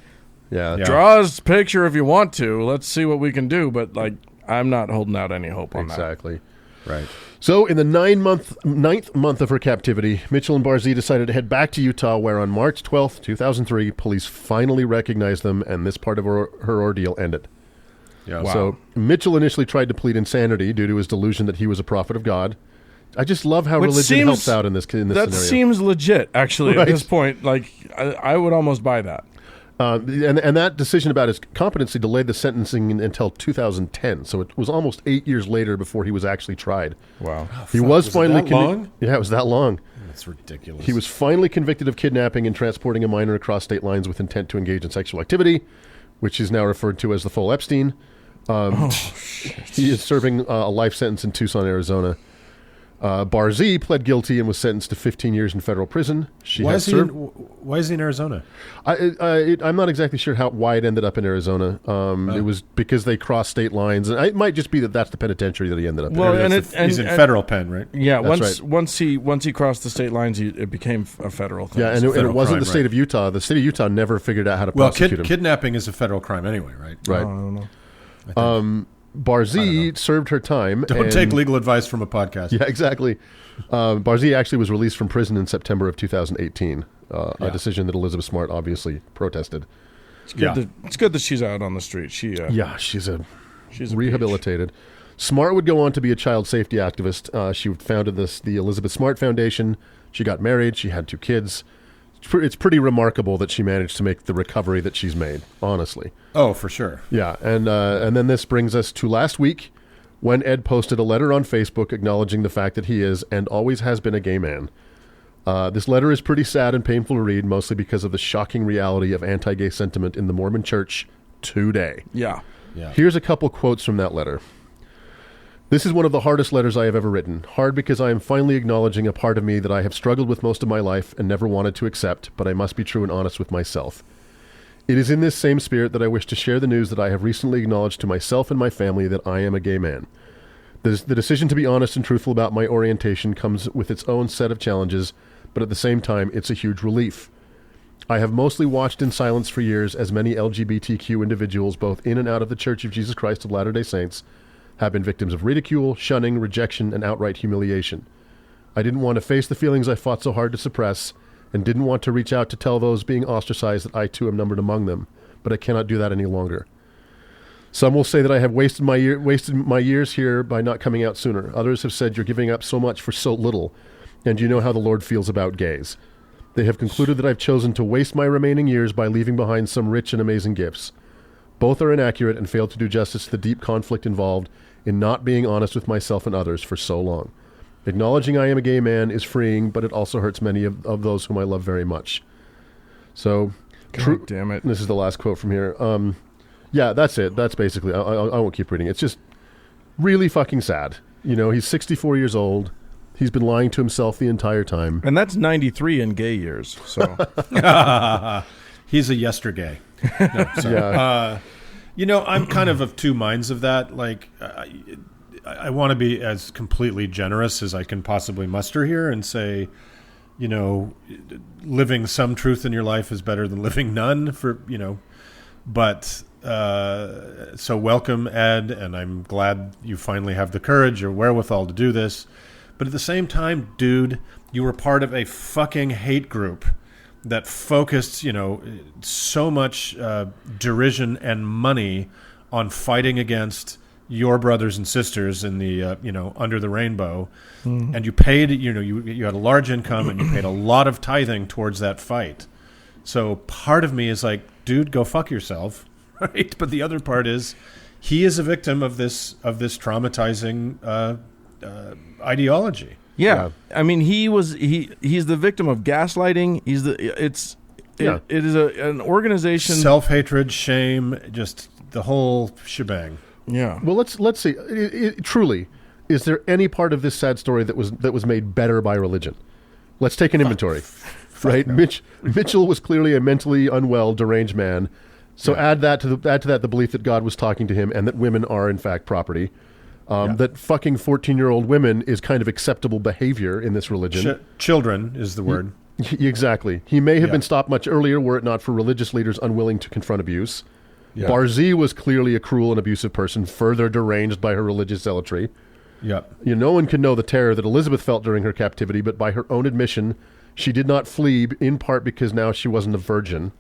yeah. draw us a picture if you want to. Let's see what we can do. But like, I'm not holding out any hope on that. Exactly. Right. So, in the ninth month of her captivity, Mitchell and Barzee decided to head back to Utah, where on March 12th, 2003, police finally recognized them, and this part of her ordeal ended. Yeah. Wow. So, Mitchell initially tried to plead insanity due to his delusion that he was a prophet of God. I just love how Which religion helps out in this scenario. That seems legit, actually, Right. at this point. Like, I would almost buy that. And that decision about his competency delayed the sentencing until 2010. So it was almost 8 years later before he was actually tried. Wow. He was it finally that long? Yeah, it was that long. That's ridiculous. He was finally convicted of kidnapping and transporting a minor across state lines with intent to engage in sexual activity, which is now referred to as the full Epstein. He is serving a life sentence in Tucson, Arizona. Barzee pled guilty and was sentenced to 15 years in federal prison. Why is he in Arizona? I'm not exactly sure why it ended up in Arizona. It was because they crossed state lines, and it might just be that's the penitentiary that he ended up in. Well, and He's in federal pen, right? Yeah, That's once he crossed the state lines, it became a federal thing. Yeah, and it federal wasn't crime, the state right. of Utah. The state of Utah never figured out how to Well, prosecute him. kidnapping is a federal crime anyway, right? Right. I don't know. Barzee served her time. Don't take legal advice from a podcast. Yeah, exactly. Barzee actually was released from prison in September of 2018, a decision that Elizabeth Smart obviously protested. It's good that she's out on the street. She's rehabilitated. Smart would go on to be a child safety activist. She founded the Elizabeth Smart Foundation. She got married. She had 2 kids. It's pretty remarkable that she managed to make the recovery that she's made, honestly. Oh, for sure. Yeah, and then this brings us to last week, when Ed posted a letter on Facebook acknowledging the fact that he is and always has been a gay man. This letter is pretty sad and painful to read, mostly because of the shocking reality of anti-gay sentiment in the Mormon Church today. Yeah. Here's a couple quotes from that letter. This is one of the hardest letters I have ever written. Hard because I am finally acknowledging a part of me that I have struggled with most of my life and never wanted to accept, but I must be true and honest with myself. It is in this same spirit that I wish to share the news that I have recently acknowledged to myself and my family that I am a gay man. The decision to be honest and truthful about my orientation comes with its own set of challenges, but at the same time, it's a huge relief. I have mostly watched in silence for years as many LGBTQ individuals, both in and out of the Church of Jesus Christ of Latter-day Saints, have been victims of ridicule, shunning, rejection, and outright humiliation. I didn't want to face the feelings I fought so hard to suppress, and didn't want to reach out to tell those being ostracized that I too am numbered among them, but I cannot do that any longer. Some will say that I have wasted my years here by not coming out sooner. Others have said you're giving up so much for so little, and you know how the Lord feels about gays. They have concluded that I've chosen to waste my remaining years by leaving behind some rich and amazing gifts. Both are inaccurate and fail to do justice to the deep conflict involved in not being honest with myself and others for so long. Acknowledging I am a gay man is freeing, but it also hurts many of those whom I love very much. So, God damn it. This is the last quote from here. Yeah, that's it. That's basically, I won't keep reading. It's just really fucking sad. You know, he's 64 years old. He's been lying to himself the entire time. And that's 93 in gay years. So He's a yestergay. No, sorry. Yeah. You know, I'm kind of two minds of that. Like, I want to be as completely generous as I can possibly muster here and say, living some truth in your life is better than living none but so welcome, Ed, and I'm glad you finally have the courage or wherewithal to do this. But at the same time, dude, you were part of a fucking hate group that focused, so much derision and money on fighting against your brothers and sisters in the, under the rainbow. Mm-hmm. And you paid, you had a large income and you paid a lot of tithing towards that fight. So part of me is like, dude, go fuck yourself, right? But the other part is he is a victim of this traumatizing ideology. Yeah. I mean, he's the victim of gaslighting. It is an organization, self-hatred, shame, just the whole shebang. Yeah. Well, let's see. Truly, is there any part of this sad story that was made better by religion? Let's take an inventory. Right? No. Mitchell was clearly a mentally unwell, deranged man. So add to that the belief that God was talking to him and that women are in fact property. That fucking 14-year-old women is kind of acceptable behavior in this religion. Children is the word. Exactly. He may have been stopped much earlier were it not for religious leaders unwilling to confront abuse. Yeah. Barzee was clearly a cruel and abusive person, further deranged by her religious zealotry. Yep. No one can know the terror that Elizabeth felt during her captivity, but by her own admission, she did not flee, in part because now she wasn't a virgin.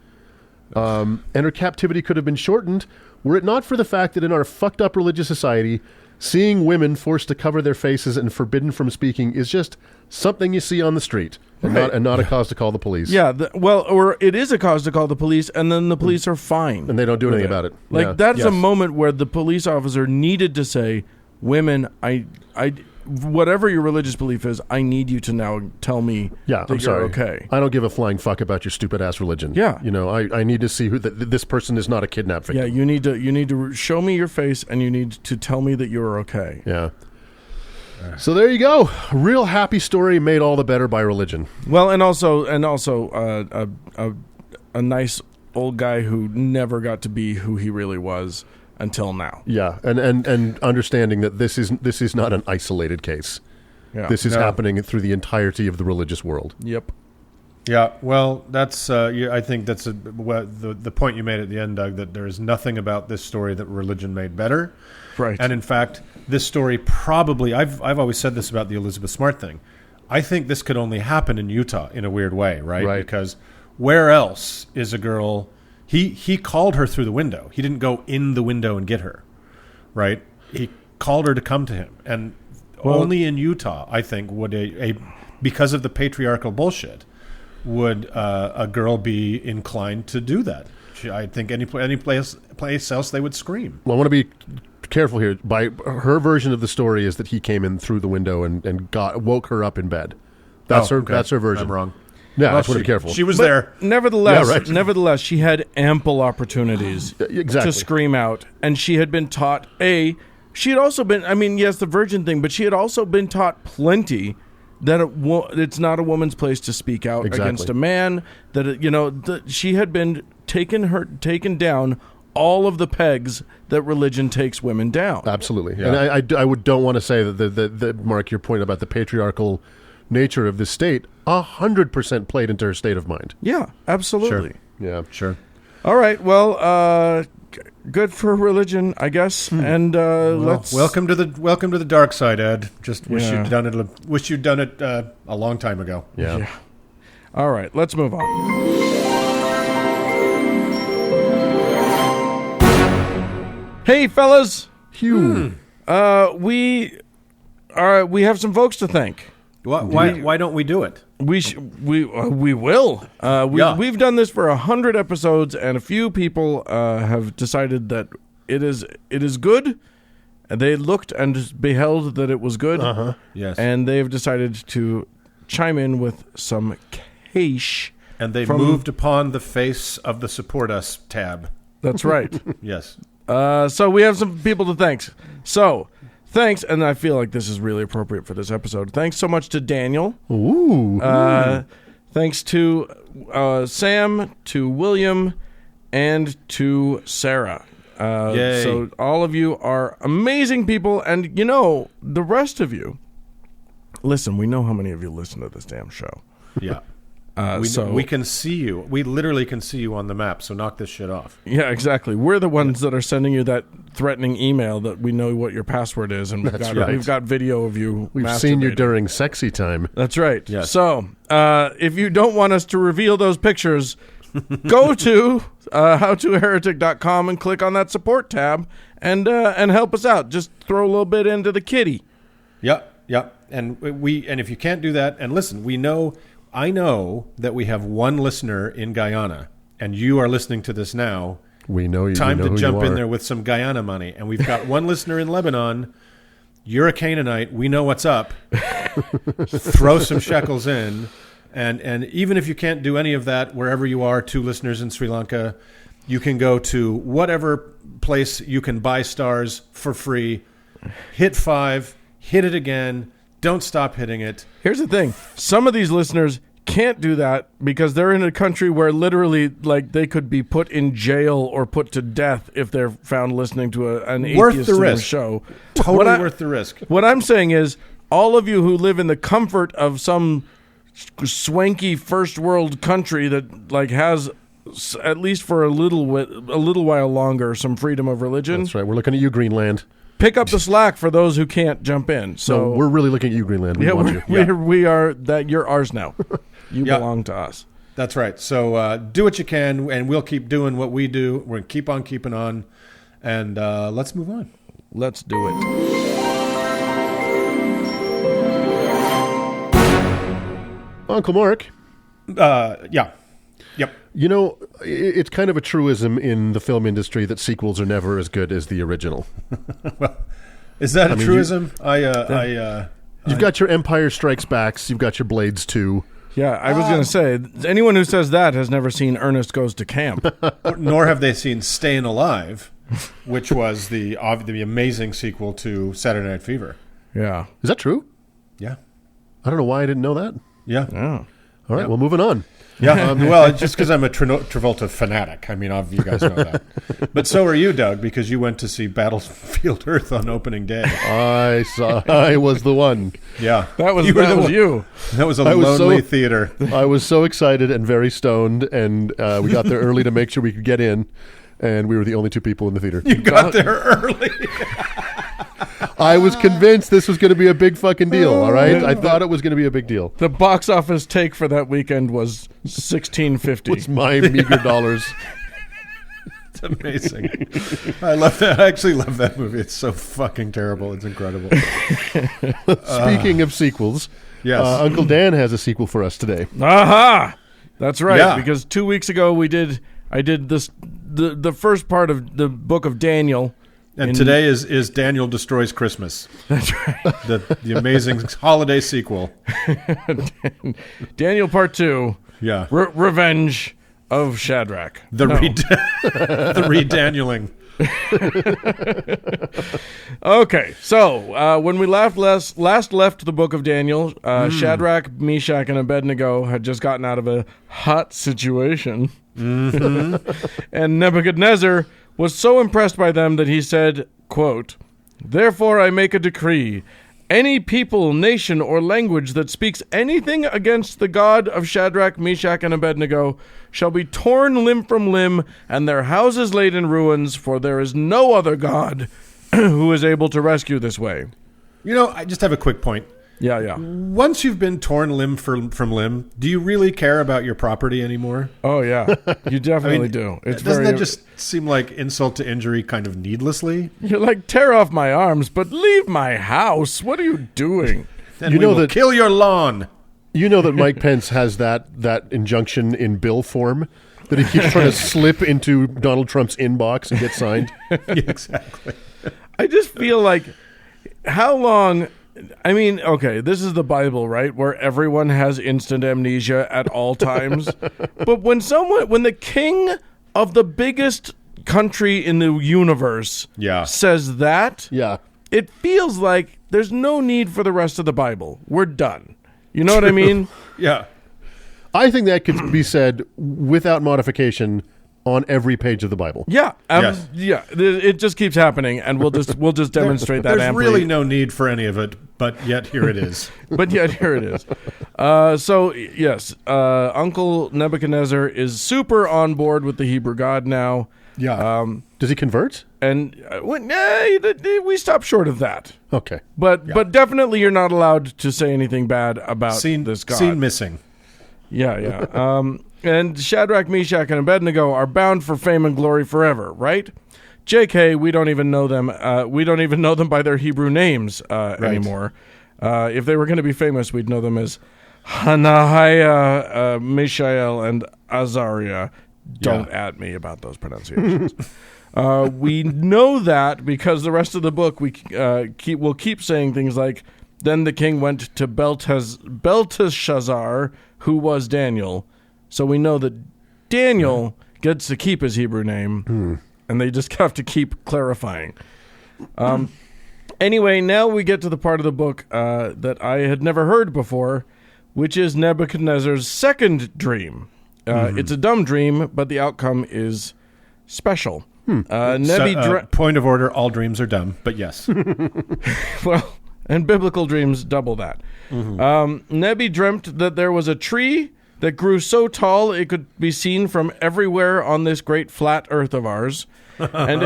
And her captivity could have been shortened were it not for the fact that in our fucked up religious society, seeing women forced to cover their faces and forbidden from speaking is just something you see on the street and not a cause to call the police. Yeah, or it is a cause to call the police, and then the police are fine. And they don't do anything about it. That's a moment where the police officer needed to say, women, whatever your religious belief is, I need you to now tell me that I'm you're sorry. Okay. I don't give a flying fuck about your stupid ass religion. Yeah. I need to see this person is not a kidnap victim. Yeah, you need to show me your face and you need to tell me that you're okay. Yeah. So there you go. A real happy story made all the better by religion. Well, and also a nice old guy who never got to be who he really was until now. Yeah, and understanding that this is not an isolated case. Yeah. This is happening through the entirety of the religious world. Yep. Yeah, well, that's. I think that's the point you made at the end, Doug. That there is nothing about this story that religion made better. Right. And in fact, this story probably. I've always said this about the Elizabeth Smart thing. I think this could only happen in Utah in a weird way, right? Right. Because where else is a girl? He called her through the window. He didn't go in the window and get her, right? He called her to come to him, and only in Utah, I think, would because of the patriarchal bullshit, would a girl be inclined to do that. I think any place else they would scream. Well, I want to be careful here. By her version of the story is that he came in through the window and woke her up in bed. That's her version. I'm wrong. Yeah, I just want to be careful. She was there. Nevertheless, she had ample opportunities to scream out. And she had been taught, she had also been, yes, the virgin thing, but she had also been taught plenty that it's not a woman's place to speak out against a man, that, she had been taken down all of the pegs that religion takes women down. Absolutely. Yeah. And I don't want to say that Mark, your point about the patriarchal nature of this state 100% played into her state of mind. Yeah, absolutely. Sure. Yeah, sure. All right. Well, good for religion, I guess. And let's welcome to the dark side, Ed. Just wish you'd done it. Wish you'd done it a long time ago. Yeah. All right. Let's move on. Hey, fellas. Hugh. We have some folks to thank. Why don't we do it? We will. We've done this for 100 episodes, and a few people have decided that it is good. And they looked and beheld that it was good. Uh-huh. Yes. And they've decided to chime in with some cash. And they moved upon the face of the support us tab. That's right. Yes. So we have some people to thank. So thanks, and I feel like this is really appropriate for this episode. Thanks so much to Daniel. Ooh. Thanks to Sam, to William, and to Sarah. Yay. So all of you are amazing people. And, the rest of you, listen, we know how many of you listen to this damn show. Yeah. So we can see you. We literally can see you on the map, so knock this shit off. Yeah, exactly. We're the ones that are sending you that threatening email that we know what your password is, and we've got video of you. We've seen you during sexy time. That's right. Yes. So if you don't want us to reveal those pictures, go to howtoheretic.com and click on that support tab and help us out. Just throw a little bit into the kitty. Yep. And if you can't do that, and listen, I know that we have one listener in Guyana, and you are listening to this now. We know you. Time we know to who jump you in are. there with some Guyana money. And we've got one listener in Lebanon. You're a Canaanite. We know what's up. Throw some shekels in. And even if you can't do any of that, wherever you are, 2 listeners in Sri Lanka, you can go to whatever place you can buy stars for free. Hit 5. Hit it again. Don't stop hitting it. Here's the thing. Some of these listeners can't do that because they're in a country where literally they could be put in jail or put to death if they're found listening to an atheist show. Totally worth the risk. What I'm saying is all of you who live in the comfort of some swanky first world country that has at least for a little while longer some freedom of religion. That's right. We're looking at you, Greenland. Pick up the slack for those who can't jump in. So we're really looking at you, Greenland. We want you. We are that. You're ours now. You belong to us. That's right. So do what you can, and we'll keep doing what we do. We're going to keep on keeping on, and let's move on. Let's do it. Uncle Mark. Yeah. Yep. It's kind of a truism in the film industry that sequels are never as good as the original. Well, is that a truism? You've got your Empire Strikes Backs. You've got your Blades 2. Yeah, I was going to say, anyone who says that has never seen Ernest Goes to Camp. Nor have they seen Staying Alive, which was the amazing sequel to Saturday Night Fever. Yeah. Is that true? Yeah. I don't know why I didn't know that. Yeah. All right, well, moving on. Yeah, well, it's just because I'm a Travolta fanatic. I mean, you guys know that. But so are you, Doug, because you went to see Battlefield Earth on opening day. I was the one. Yeah. That was you. That was a lonely theater. I was so excited and very stoned, and we got there early to make sure we could get in, and we were the only 2 people in the theater. You got there early. I was convinced this was going to be a big fucking deal, all right? I thought it was going to be a big deal. The box office take for that weekend was $16.50. It's my meager dollars. It's amazing. I love that. I actually love that movie. It's so fucking terrible. It's incredible. Speaking of sequels, yes. Uncle Dan has a sequel for us today. Aha! That's right, Yeah. because 2 weeks ago I did this the first part of the book of Daniel. And today is Daniel Destroys Christmas. That's right. The amazing holiday sequel. Daniel Part 2. Yeah. Revenge of Shadrach. The re-Danieling. Okay, so when we last left the book of Daniel, Shadrach, Meshach, and Abednego had just gotten out of a hot situation. Mm-hmm. And Nebuchadnezzar was so impressed by them that he said, quote, "Therefore I make a decree. Any people, nation, or language that speaks anything against the God of Shadrach, Meshach, and Abednego shall be torn limb from limb, and their houses laid in ruins, for there is no other God who is able to rescue this way." I just have a quick point. Yeah. Once you've been torn limb from limb, do you really care about your property anymore? Oh, yeah. You definitely do. Doesn't that just seem like insult to injury kind of needlessly? You're like, tear off my arms, but leave my house. What are you doing? Then we will kill your lawn. You know that Mike Pence has that injunction in bill form that he keeps trying to slip into Donald Trump's inbox and get signed. Yeah, exactly. I just feel like, how long... I mean, okay, this is the Bible, right? Where everyone has instant amnesia at all times. But when the king of the biggest country in the universe says that, it feels like there's no need for the rest of the Bible. We're done. You know what I mean? Yeah. I think that could be said without modification on every page of the Bible. Yeah, Yes. yeah. It just keeps happening, and we'll just demonstrate that. There's amply. really no need for any of it, but yet here it is. But yet here it is. So yes, Uncle Nebuchadnezzar is super on board with the Hebrew God now. Yeah. Does he convert? And we stop short of that. Okay. But definitely you're not allowed to say anything bad about this God. Scene missing. Yeah. And Shadrach, Meshach, and Abednego are bound for fame and glory forever, right? JK, we don't even know them. We don't even know them by their Hebrew names anymore. If they were going to be famous, we'd know them as Hananiah, Mishael, and Azariah. Don't at me about those pronunciations. We know that because the rest of the book we'll keep saying things like, then the king went to Belteshazzar, who was Daniel. So we know that Daniel gets to keep his Hebrew name, and they just have to keep clarifying. Anyway, now we get to the part of the book that I had never heard before, which is Nebuchadnezzar's second dream. It's a dumb dream, but the outcome is special. Point of order, all dreams are dumb, but yes. Well, and biblical dreams double that. Nebi dreamt that there was a tree that grew so tall it could be seen from everywhere on this great flat earth of ours, and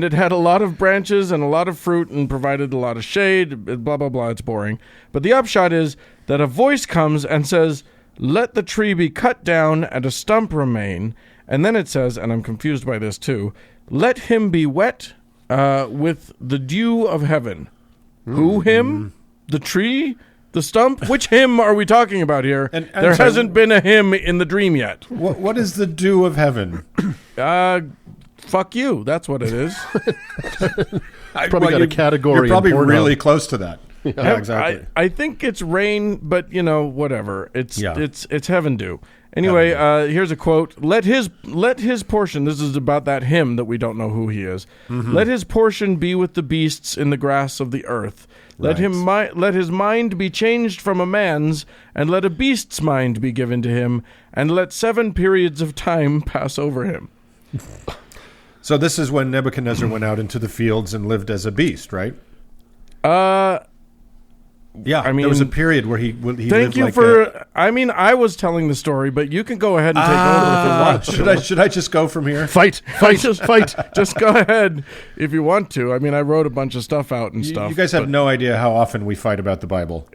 it had a lot of branches and a lot of fruit and provided a lot of shade, blah, blah, blah. It's boring. But the upshot is that a voice comes and says, let the tree be cut down and a stump remain. And then it says, and I'm confused by this too, let him be wet with the dew of heaven. Who him? The tree? The stump? Which him are we talking about here? And there hasn't been a him in the dream yet. What is the dew of heaven? Fuck you. That's what it is. Probably got a category. You're probably in Pornhub. really close to that. Yeah, exactly. I think it's rain, but whatever. It's heaven dew. Anyway, here's a quote. Let his portion. This is about that him that we don't know who he is. Let his portion be with the beasts in the grass of the earth. Let his mind be changed from a man's, and let a beast's mind be given to him, and let 7 periods of time pass over him. So this is when Nebuchadnezzar went out into the fields and lived as a beast, right? Yeah, I mean, there was a period where he thank lived you like for. I was telling the story, but you can go ahead and take over if you want to. Should I just go from here? Fight! Just go ahead if you want to. I mean, I wrote a bunch of stuff out and stuff. You guys have no idea how often we fight about the Bible.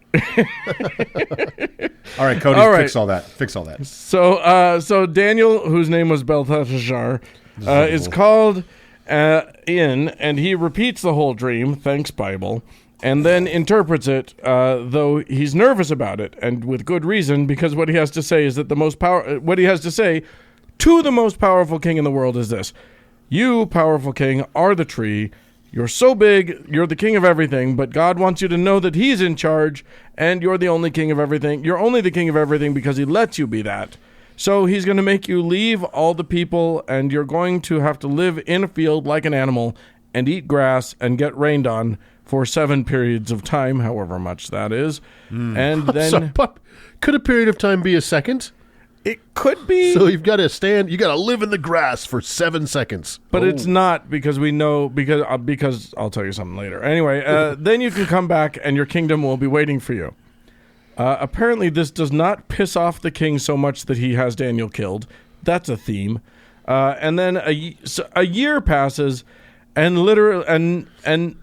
All right, Cody, fix all that. So Daniel, whose name was Belteshazzar, is called in, and he repeats the whole dream. Thanks, Bible. And then interprets it, though he's nervous about it, and with good reason, because what he has to say is that what he has to say to the most powerful king in the world is this: you, powerful king, are the tree. You're so big, you're the king of everything, but God wants you to know that he's in charge, and you're the only king of everything. You're only the king of everything because he lets you be that. So he's going to make you leave all the people, and you're going to have to live in a field like an animal and eat grass and get rained on for 7 periods of time, however much that is. And then... Could a period of time be a second? It could be. So you've got to live in the grass for 7 seconds. But it's not, because we know, because I'll tell you something later. Anyway, then you can come back and your kingdom will be waiting for you. Apparently this does not piss off the king so much that he has Daniel killed. That's a theme. And then a year passes... And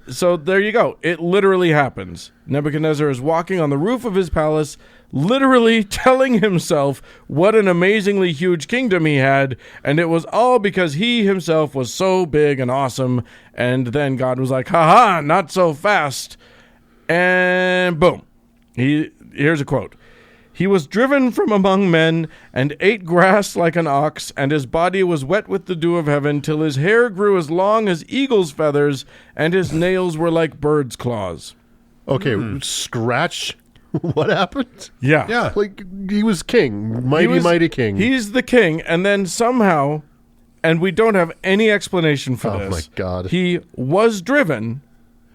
so there you go. It literally happens. Nebuchadnezzar is walking on the roof of his palace, literally telling himself what an amazingly huge kingdom he had, and it was all because he himself was so big and awesome. And then God was like, "Ha, not so fast!" And boom. Here's a quote. He was driven from among men and ate grass like an ox, and his body was wet with the dew of heaven till his hair grew as long as eagle's feathers, and his nails were like bird's claws. Okay, scratch. What happened? Yeah. Like, he was king. Mighty king. He's the king, and then somehow, and we don't have any explanation for this. Oh, my God. He was driven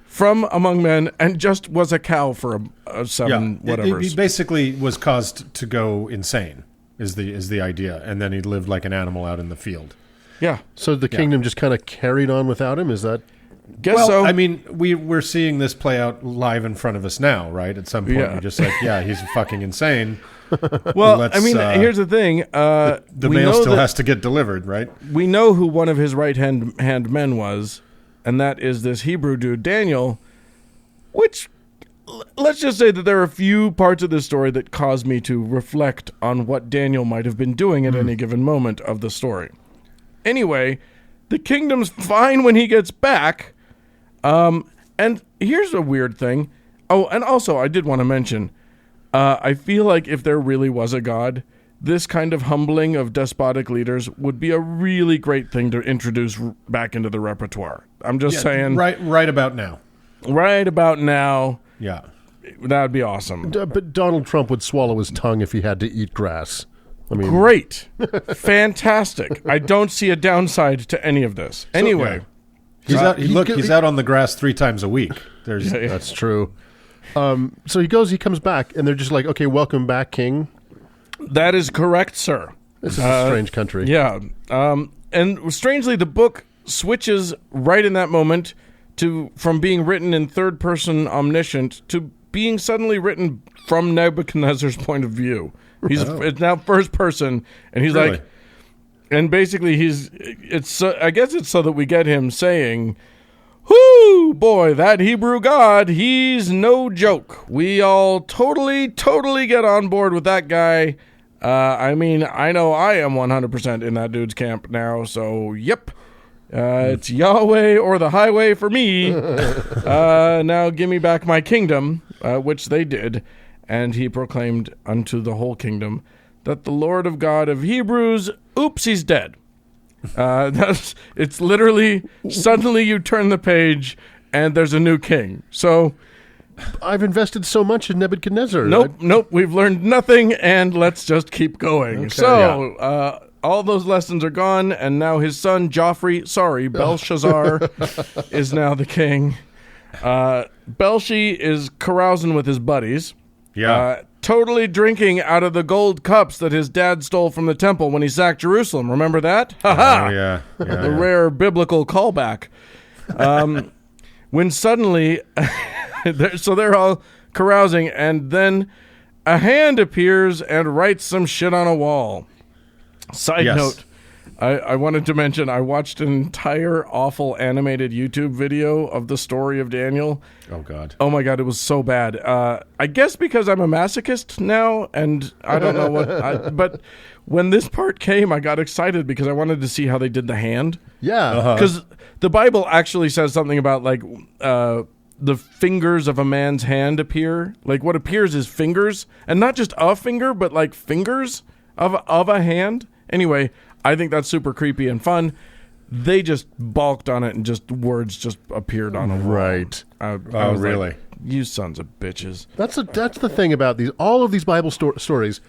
from among men and just was a cow for a 7 whatever. He basically was caused to go insane. is the idea, and then he lived like an animal out in the field. Yeah. So the kingdom just kind of carried on without him? Is that... Guess so. I mean, we're seeing this play out live in front of us now, right? At some point, you're just like, yeah, he's fucking insane. Well, I mean, here's the thing. The mail still has to get delivered, right? We know who one of his right-hand men was, and that is this Hebrew dude, Daniel, which, let's just say that there are a few parts of this story that cause me to reflect on what Daniel might have been doing at any given moment of the story. Anyway, the kingdom's fine when he gets back. And here's a weird thing. Oh, and also I did want to mention, I feel like if there really was a God, this kind of humbling of despotic leaders would be a really great thing to introduce back into the repertoire. I'm just saying. Right about now. Right about now. Yeah. That would be awesome. But Donald Trump would swallow his tongue if he had to eat grass. I mean, great. Fantastic. I don't see a downside to any of this. Anyway. He's out on the grass 3 times a week. That's true. So he comes back, and they're just like, okay, welcome back, King. That is correct, sir. This is a strange country. Yeah. And strangely, the book switches right in that moment from being written in third person omniscient to being suddenly written from Nebuchadnezzar's point of view. It's now first person, and he's really? like, and basically I guess it's so that we get him saying, "Whoo, boy, that Hebrew God, he's no joke. We all totally get on board with that guy. I mean, I know I am 100% in that dude's camp now, so yep. It's Yahweh or the highway for me. Now give me back my kingdom," which they did. And he proclaimed unto the whole kingdom that the Lord of God of Hebrews, oops, he's dead. It's literally, suddenly you turn the page and there's a new king. So I've invested so much in Nebuchadnezzar. Nope, we've learned nothing, and let's just keep going. Okay, all those lessons are gone, and now his son, Belshazzar, is now the king. Belshi is carousing with his buddies. Yeah. Totally drinking out of the gold cups that his dad stole from the temple when he sacked Jerusalem. Remember that? Oh, yeah. The rare biblical callback. When suddenly, they're all carousing, and then a hand appears and writes some shit on a wall. Side note, I wanted to mention I watched an entire awful animated YouTube video of the story of Daniel. Oh, God. Oh, my God, it was so bad. I guess because I'm a masochist now, and I don't know what... but when this part came, I got excited because I wanted to see how they did the hand. Yeah. Because the Bible actually says something about, like, the fingers of a man's hand appear. Like, what appears is fingers, and not just a finger, but, like, fingers of a hand. Anyway, I think that's super creepy and fun. They just balked on it and just words just appeared on a wall. Right. I was really? Like, you sons of bitches. That's the thing about all of these Bible stories.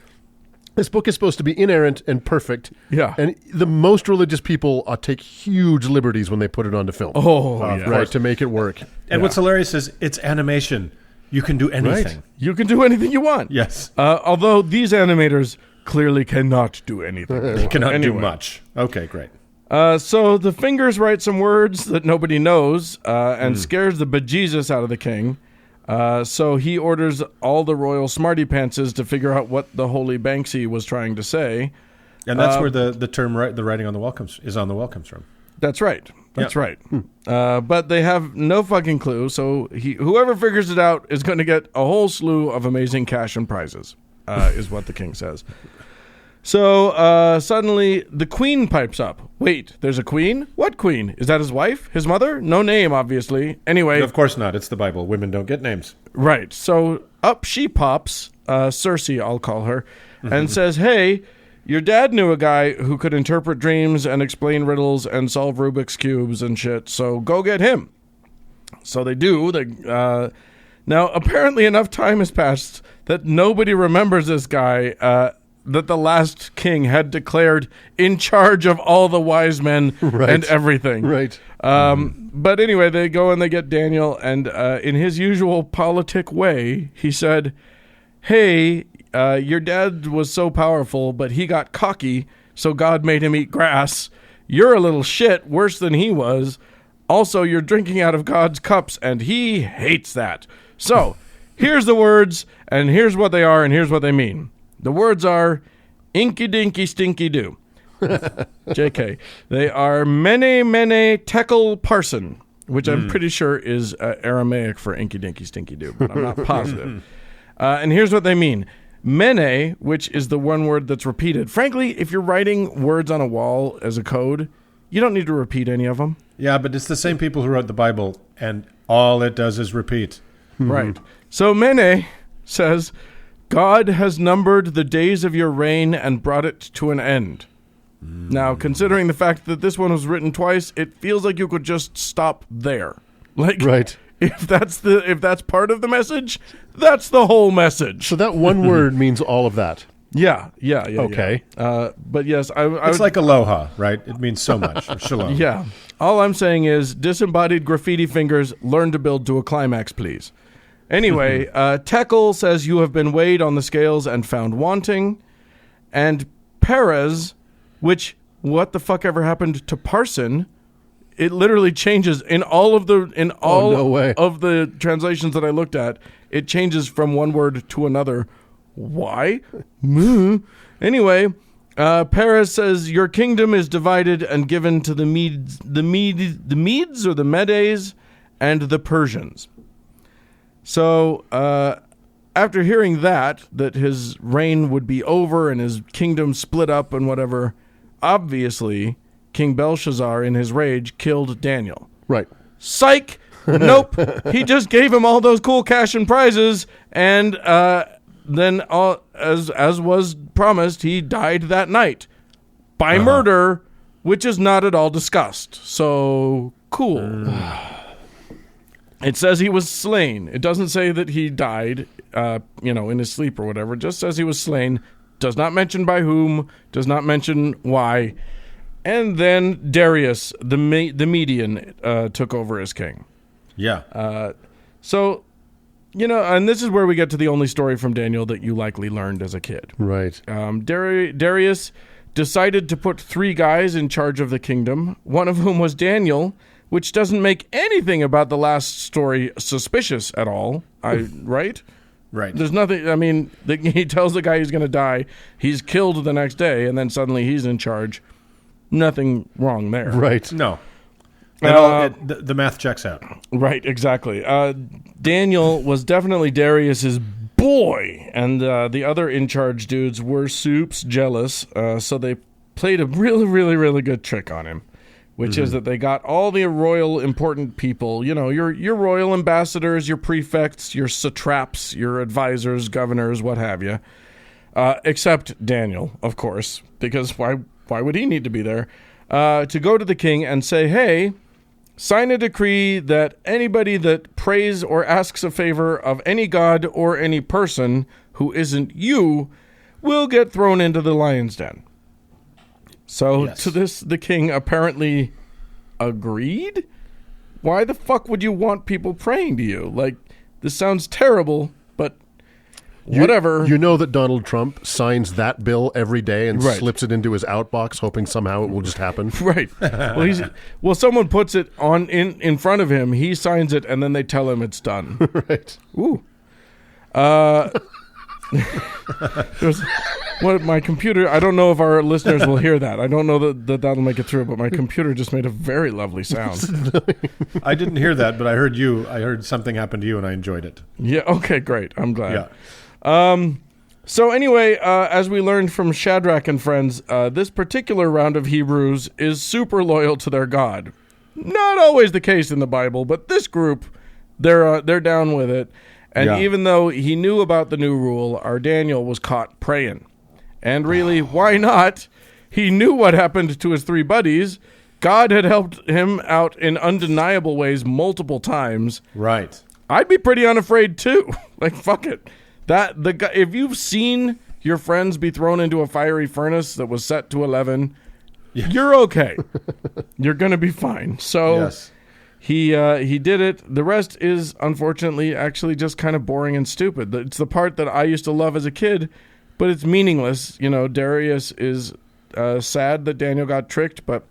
This book is supposed to be inerrant and perfect. Yeah. And the most religious people take huge liberties when they put it onto film. Oh, yeah. Right, to make it work. And what's hilarious is it's animation. You can do anything. Right. You can do anything you want. Yes. Although these animators clearly cannot do anything. They cannot do much. Okay, great. So the fingers write some words that nobody knows and scares the bejesus out of the king. So he orders all the royal smarty pantses to figure out what the holy Banksy was trying to say. And that's where the term the writing on the wall is on the wall comes from. That's right. That's right. But they have no fucking clue. So whoever figures it out is going to get a whole slew of amazing cash and prizes, is what the king says. So suddenly the queen pipes up. Wait, there's a queen? What queen? Is that his wife? His mother? No name, obviously. Anyway. Of course not. It's the Bible. Women don't get names. Right. So up she pops, Cersei, I'll call her, and says, "Hey, your dad knew a guy who could interpret dreams and explain riddles and solve Rubik's Cubes and shit, so go get him." So they do. Now, apparently enough time has passed that nobody remembers this guy, that the last king had declared in charge of all the wise men and everything. Right. But anyway, they go and they get Daniel, and in his usual politic way, he said, "Hey, your dad was so powerful, but he got cocky, so God made him eat grass. You're a little shit, worse than he was. Also, you're drinking out of God's cups, and he hates that. So, here's the words, and here's what they are, and here's what they mean. The words are inky dinky stinky do. JK. They are mene tekel parson, which I'm pretty sure is Aramaic for inky dinky stinky do, but I'm not positive. And here's what they mean. Mene, which is the one word that's repeated. Frankly, if you're writing words on a wall as a code, you don't need to repeat any of them. Yeah, but it's the same people who wrote the Bible, and all it does is repeat. Right. So Mene says, God has numbered the days of your reign and brought it to an end. Now, considering the fact that this one was written twice, it feels like you could just stop there. Like, Right. If that's part of the message, that's the whole message. So that one word means all of that. Yeah. Okay. But yes, I It's like aloha, right? It means so much. Or shalom. yeah. All I'm saying is, disembodied graffiti fingers, learn to build to a climax, please. Anyway, Tekel says you have been weighed on the scales and found wanting, and Perez, which what the fuck ever happened to parson? It literally changes in all of the no way. of the translations that I looked at. It changes from one word to another. Why? Anyway, Perez says your kingdom is divided and given to the Medes or the Medes and the Persians. So after hearing that his reign would be over and his kingdom split up and whatever, obviously King Belshazzar, in his rage, killed Daniel. Right. Psych! Nope. He just gave him all those cool cash and prizes, and then, as was promised, he died that night by murder, which is not at all discussed. So, cool. It says he was slain. It doesn't say that he died, in his sleep or whatever. It just says he was slain. Does not mention by whom. Does not mention why. And then Darius, the Median, took over as king. Yeah. So, and this is where we get to the only story from Daniel that you likely learned as a kid. Right. Darius decided to put 3 guys in charge of the kingdom, one of whom was Daniel, which doesn't make anything about the last story suspicious at all. Right? Right. There's nothing, he tells the guy he's going to die, he's killed the next day, and then suddenly he's in charge. Nothing wrong there. Right. No. The math checks out. Right, exactly. Daniel was definitely Darius's boy, and the other in-charge dudes were soups jealous, so they played a really, really, really good trick on him, which is that they got all the royal important people, your royal ambassadors, your prefects, your satraps, your advisors, governors, what have you, except Daniel, of course, because why would he need to be there? To go to the king and say, hey, sign a decree that anybody that prays or asks a favor of any god or any person who isn't you will get thrown into the lion's den. So to this, the king apparently agreed? Why the fuck would you want people praying to you? Like, this sounds terrible, but whatever. You know that Donald Trump signs that bill every day and Right. slips it into his outbox, hoping somehow it will just happen. Right. Well, someone puts it on in front of him. He signs it, and then they tell him it's done. Right. Ooh. My computer. I don't know if our listeners will hear that. I don't know that'll make it through. But my computer just made a very lovely sound. I didn't hear that, but I heard you. I heard something happened to you, and I enjoyed it. Yeah. Okay. Great. I'm glad. Yeah. So anyway, as we learned from Shadrach and friends, this particular round of Hebrews is super loyal to their God. Not always the case in the Bible, but this group, they're down with it. And even though he knew about the new rule, our Daniel was caught praying. And really, why not? He knew what happened to his 3 buddies. God had helped him out in undeniable ways multiple times. Right. I'd be pretty unafraid too. Like, fuck it. If you've seen your friends be thrown into a fiery furnace that was set to 11, you're okay. You're going to be fine. So He did it. The rest is, unfortunately, actually just kind of boring and stupid. It's the part that I used to love as a kid, but it's meaningless. Darius is sad that Daniel got tricked, but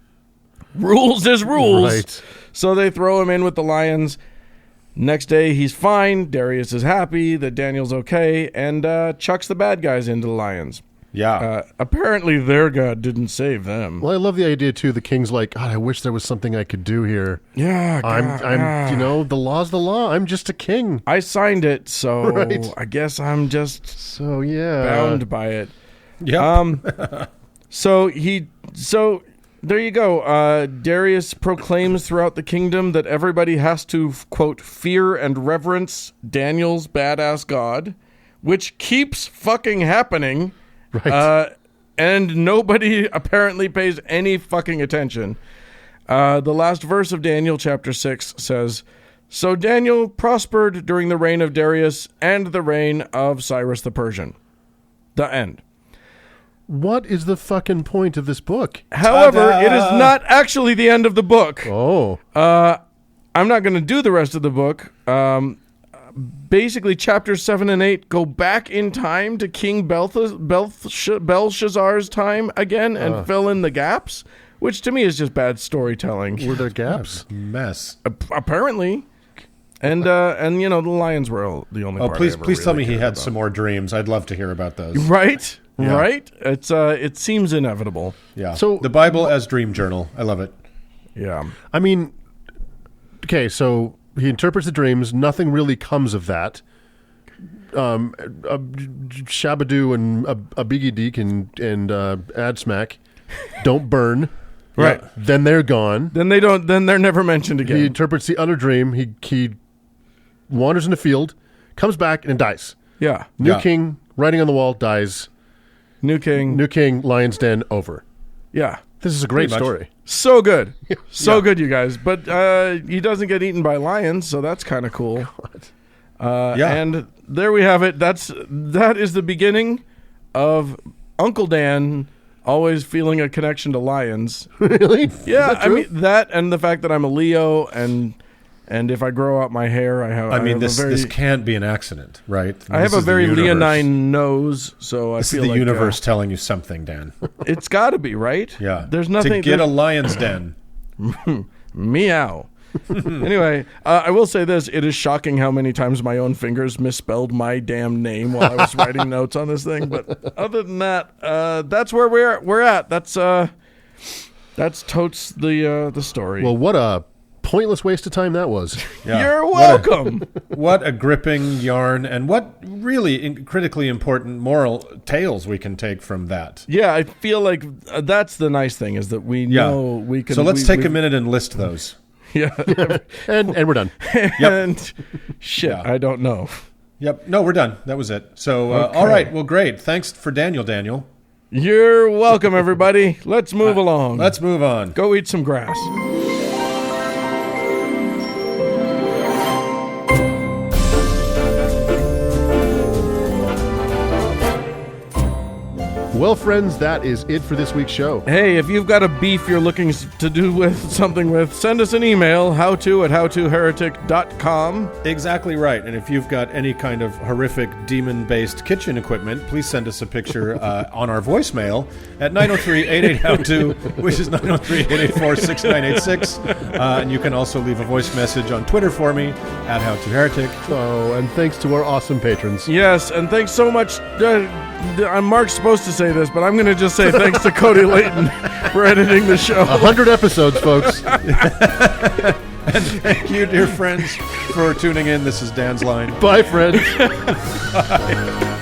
rules is rules. Right. So they throw him in with the lions. Next day, he's fine. Darius is happy that Daniel's okay and chucks the bad guys into the lions. Yeah. Apparently, their God didn't save them. Well, I love the idea, too. The king's like, God, I wish there was something I could do here. Yeah, I'm the law's the law. I'm just a king. I signed it, so Right. I guess I'm just So, yeah. bound by it. Yeah. So there you go. Darius proclaims throughout the kingdom that everybody has to, quote, fear and reverence Daniel's badass God, which keeps fucking happening. Right. And nobody apparently pays any fucking attention. The last verse of Daniel chapter 6 says, "So Daniel prospered during the reign of Darius and the reign of Cyrus the Persian." The end. What is the fucking point of this book? However, Ta-da! it is not actually the end of the book. Oh. I'm not going to do the rest of the book. Basically, chapters 7 and 8 go back in time to King Belshazzar's time again and fill in the gaps, which to me is just bad storytelling. Were there gaps? Mess. Apparently. And the lions were the only part I Please ever tell me really he cared had about. some more dreams. I'd love to hear about those. Right? Yeah. Right? It seems inevitable. Yeah. So- the Bible as dream journal. I love it. Yeah. I mean, okay, so he interprets the dreams. Nothing really comes of that. Shabadoo and Biggie Deek and Adsmack don't burn. Right. Then they're gone. Then they're never mentioned again. He interprets the other dream. He wanders in the field, comes back, and dies. Yeah. New Yeah. king, writing on the wall, dies. New king. New king, lion's den, over. Yeah. This is a great Pretty much. story. So good. So Yeah. good, you guys. But he doesn't get eaten by lions, so that's kind of cool. Yeah. And there we have it. That is the beginning of Uncle Dan always feeling a connection to lions. Really? Yeah, Is that I true? mean that, and the fact that I'm a Leo, and if I grow out my hair, I have. This can't be an accident, right? I have This a is the very universe. leonine nose, so I This feel is the like universe telling you something, Dan. it's got to be right. Yeah. There's nothing to get a lion's den. Meow. Anyway, I will say this. It is shocking how many times my own fingers misspelled my damn name while I was writing notes on this thing. But other than that, that's where we're at. That's totes the story. Well, what a pointless waste of time that was. Yeah. You're welcome. What a gripping yarn, and what really critically important moral tales we can take from that. Yeah, I feel like that's the nice thing is that we know we can. So let's take a minute and list those. Yeah. and we're done. And shit, Yeah. I don't know. Yep. No, we're done. That was it. So, Okay. all right. Well, great. Thanks for Daniel. You're welcome, everybody. Let's move along. Let's move on. go eat some grass. Well, friends, that is it for this week's show. Hey, if you've got a beef you're looking to do with something with, send us an email, howto@howtoheretic.com. Exactly right. And if you've got any kind of horrific demon-based kitchen equipment, please send us a picture on our voicemail at 903-88-HOW-TO, which is 903-884-6986. And you can also leave a voice message on Twitter for me at howtoheretic. Oh, and thanks to our awesome patrons. Yes, and thanks so much. Mark's supposed to say this, but I'm going to just say thanks to Cody Layton for editing the show. 100 episodes, folks. And thank you, dear friends, for tuning in. This is Dan's Line. Bye, friends. Bye.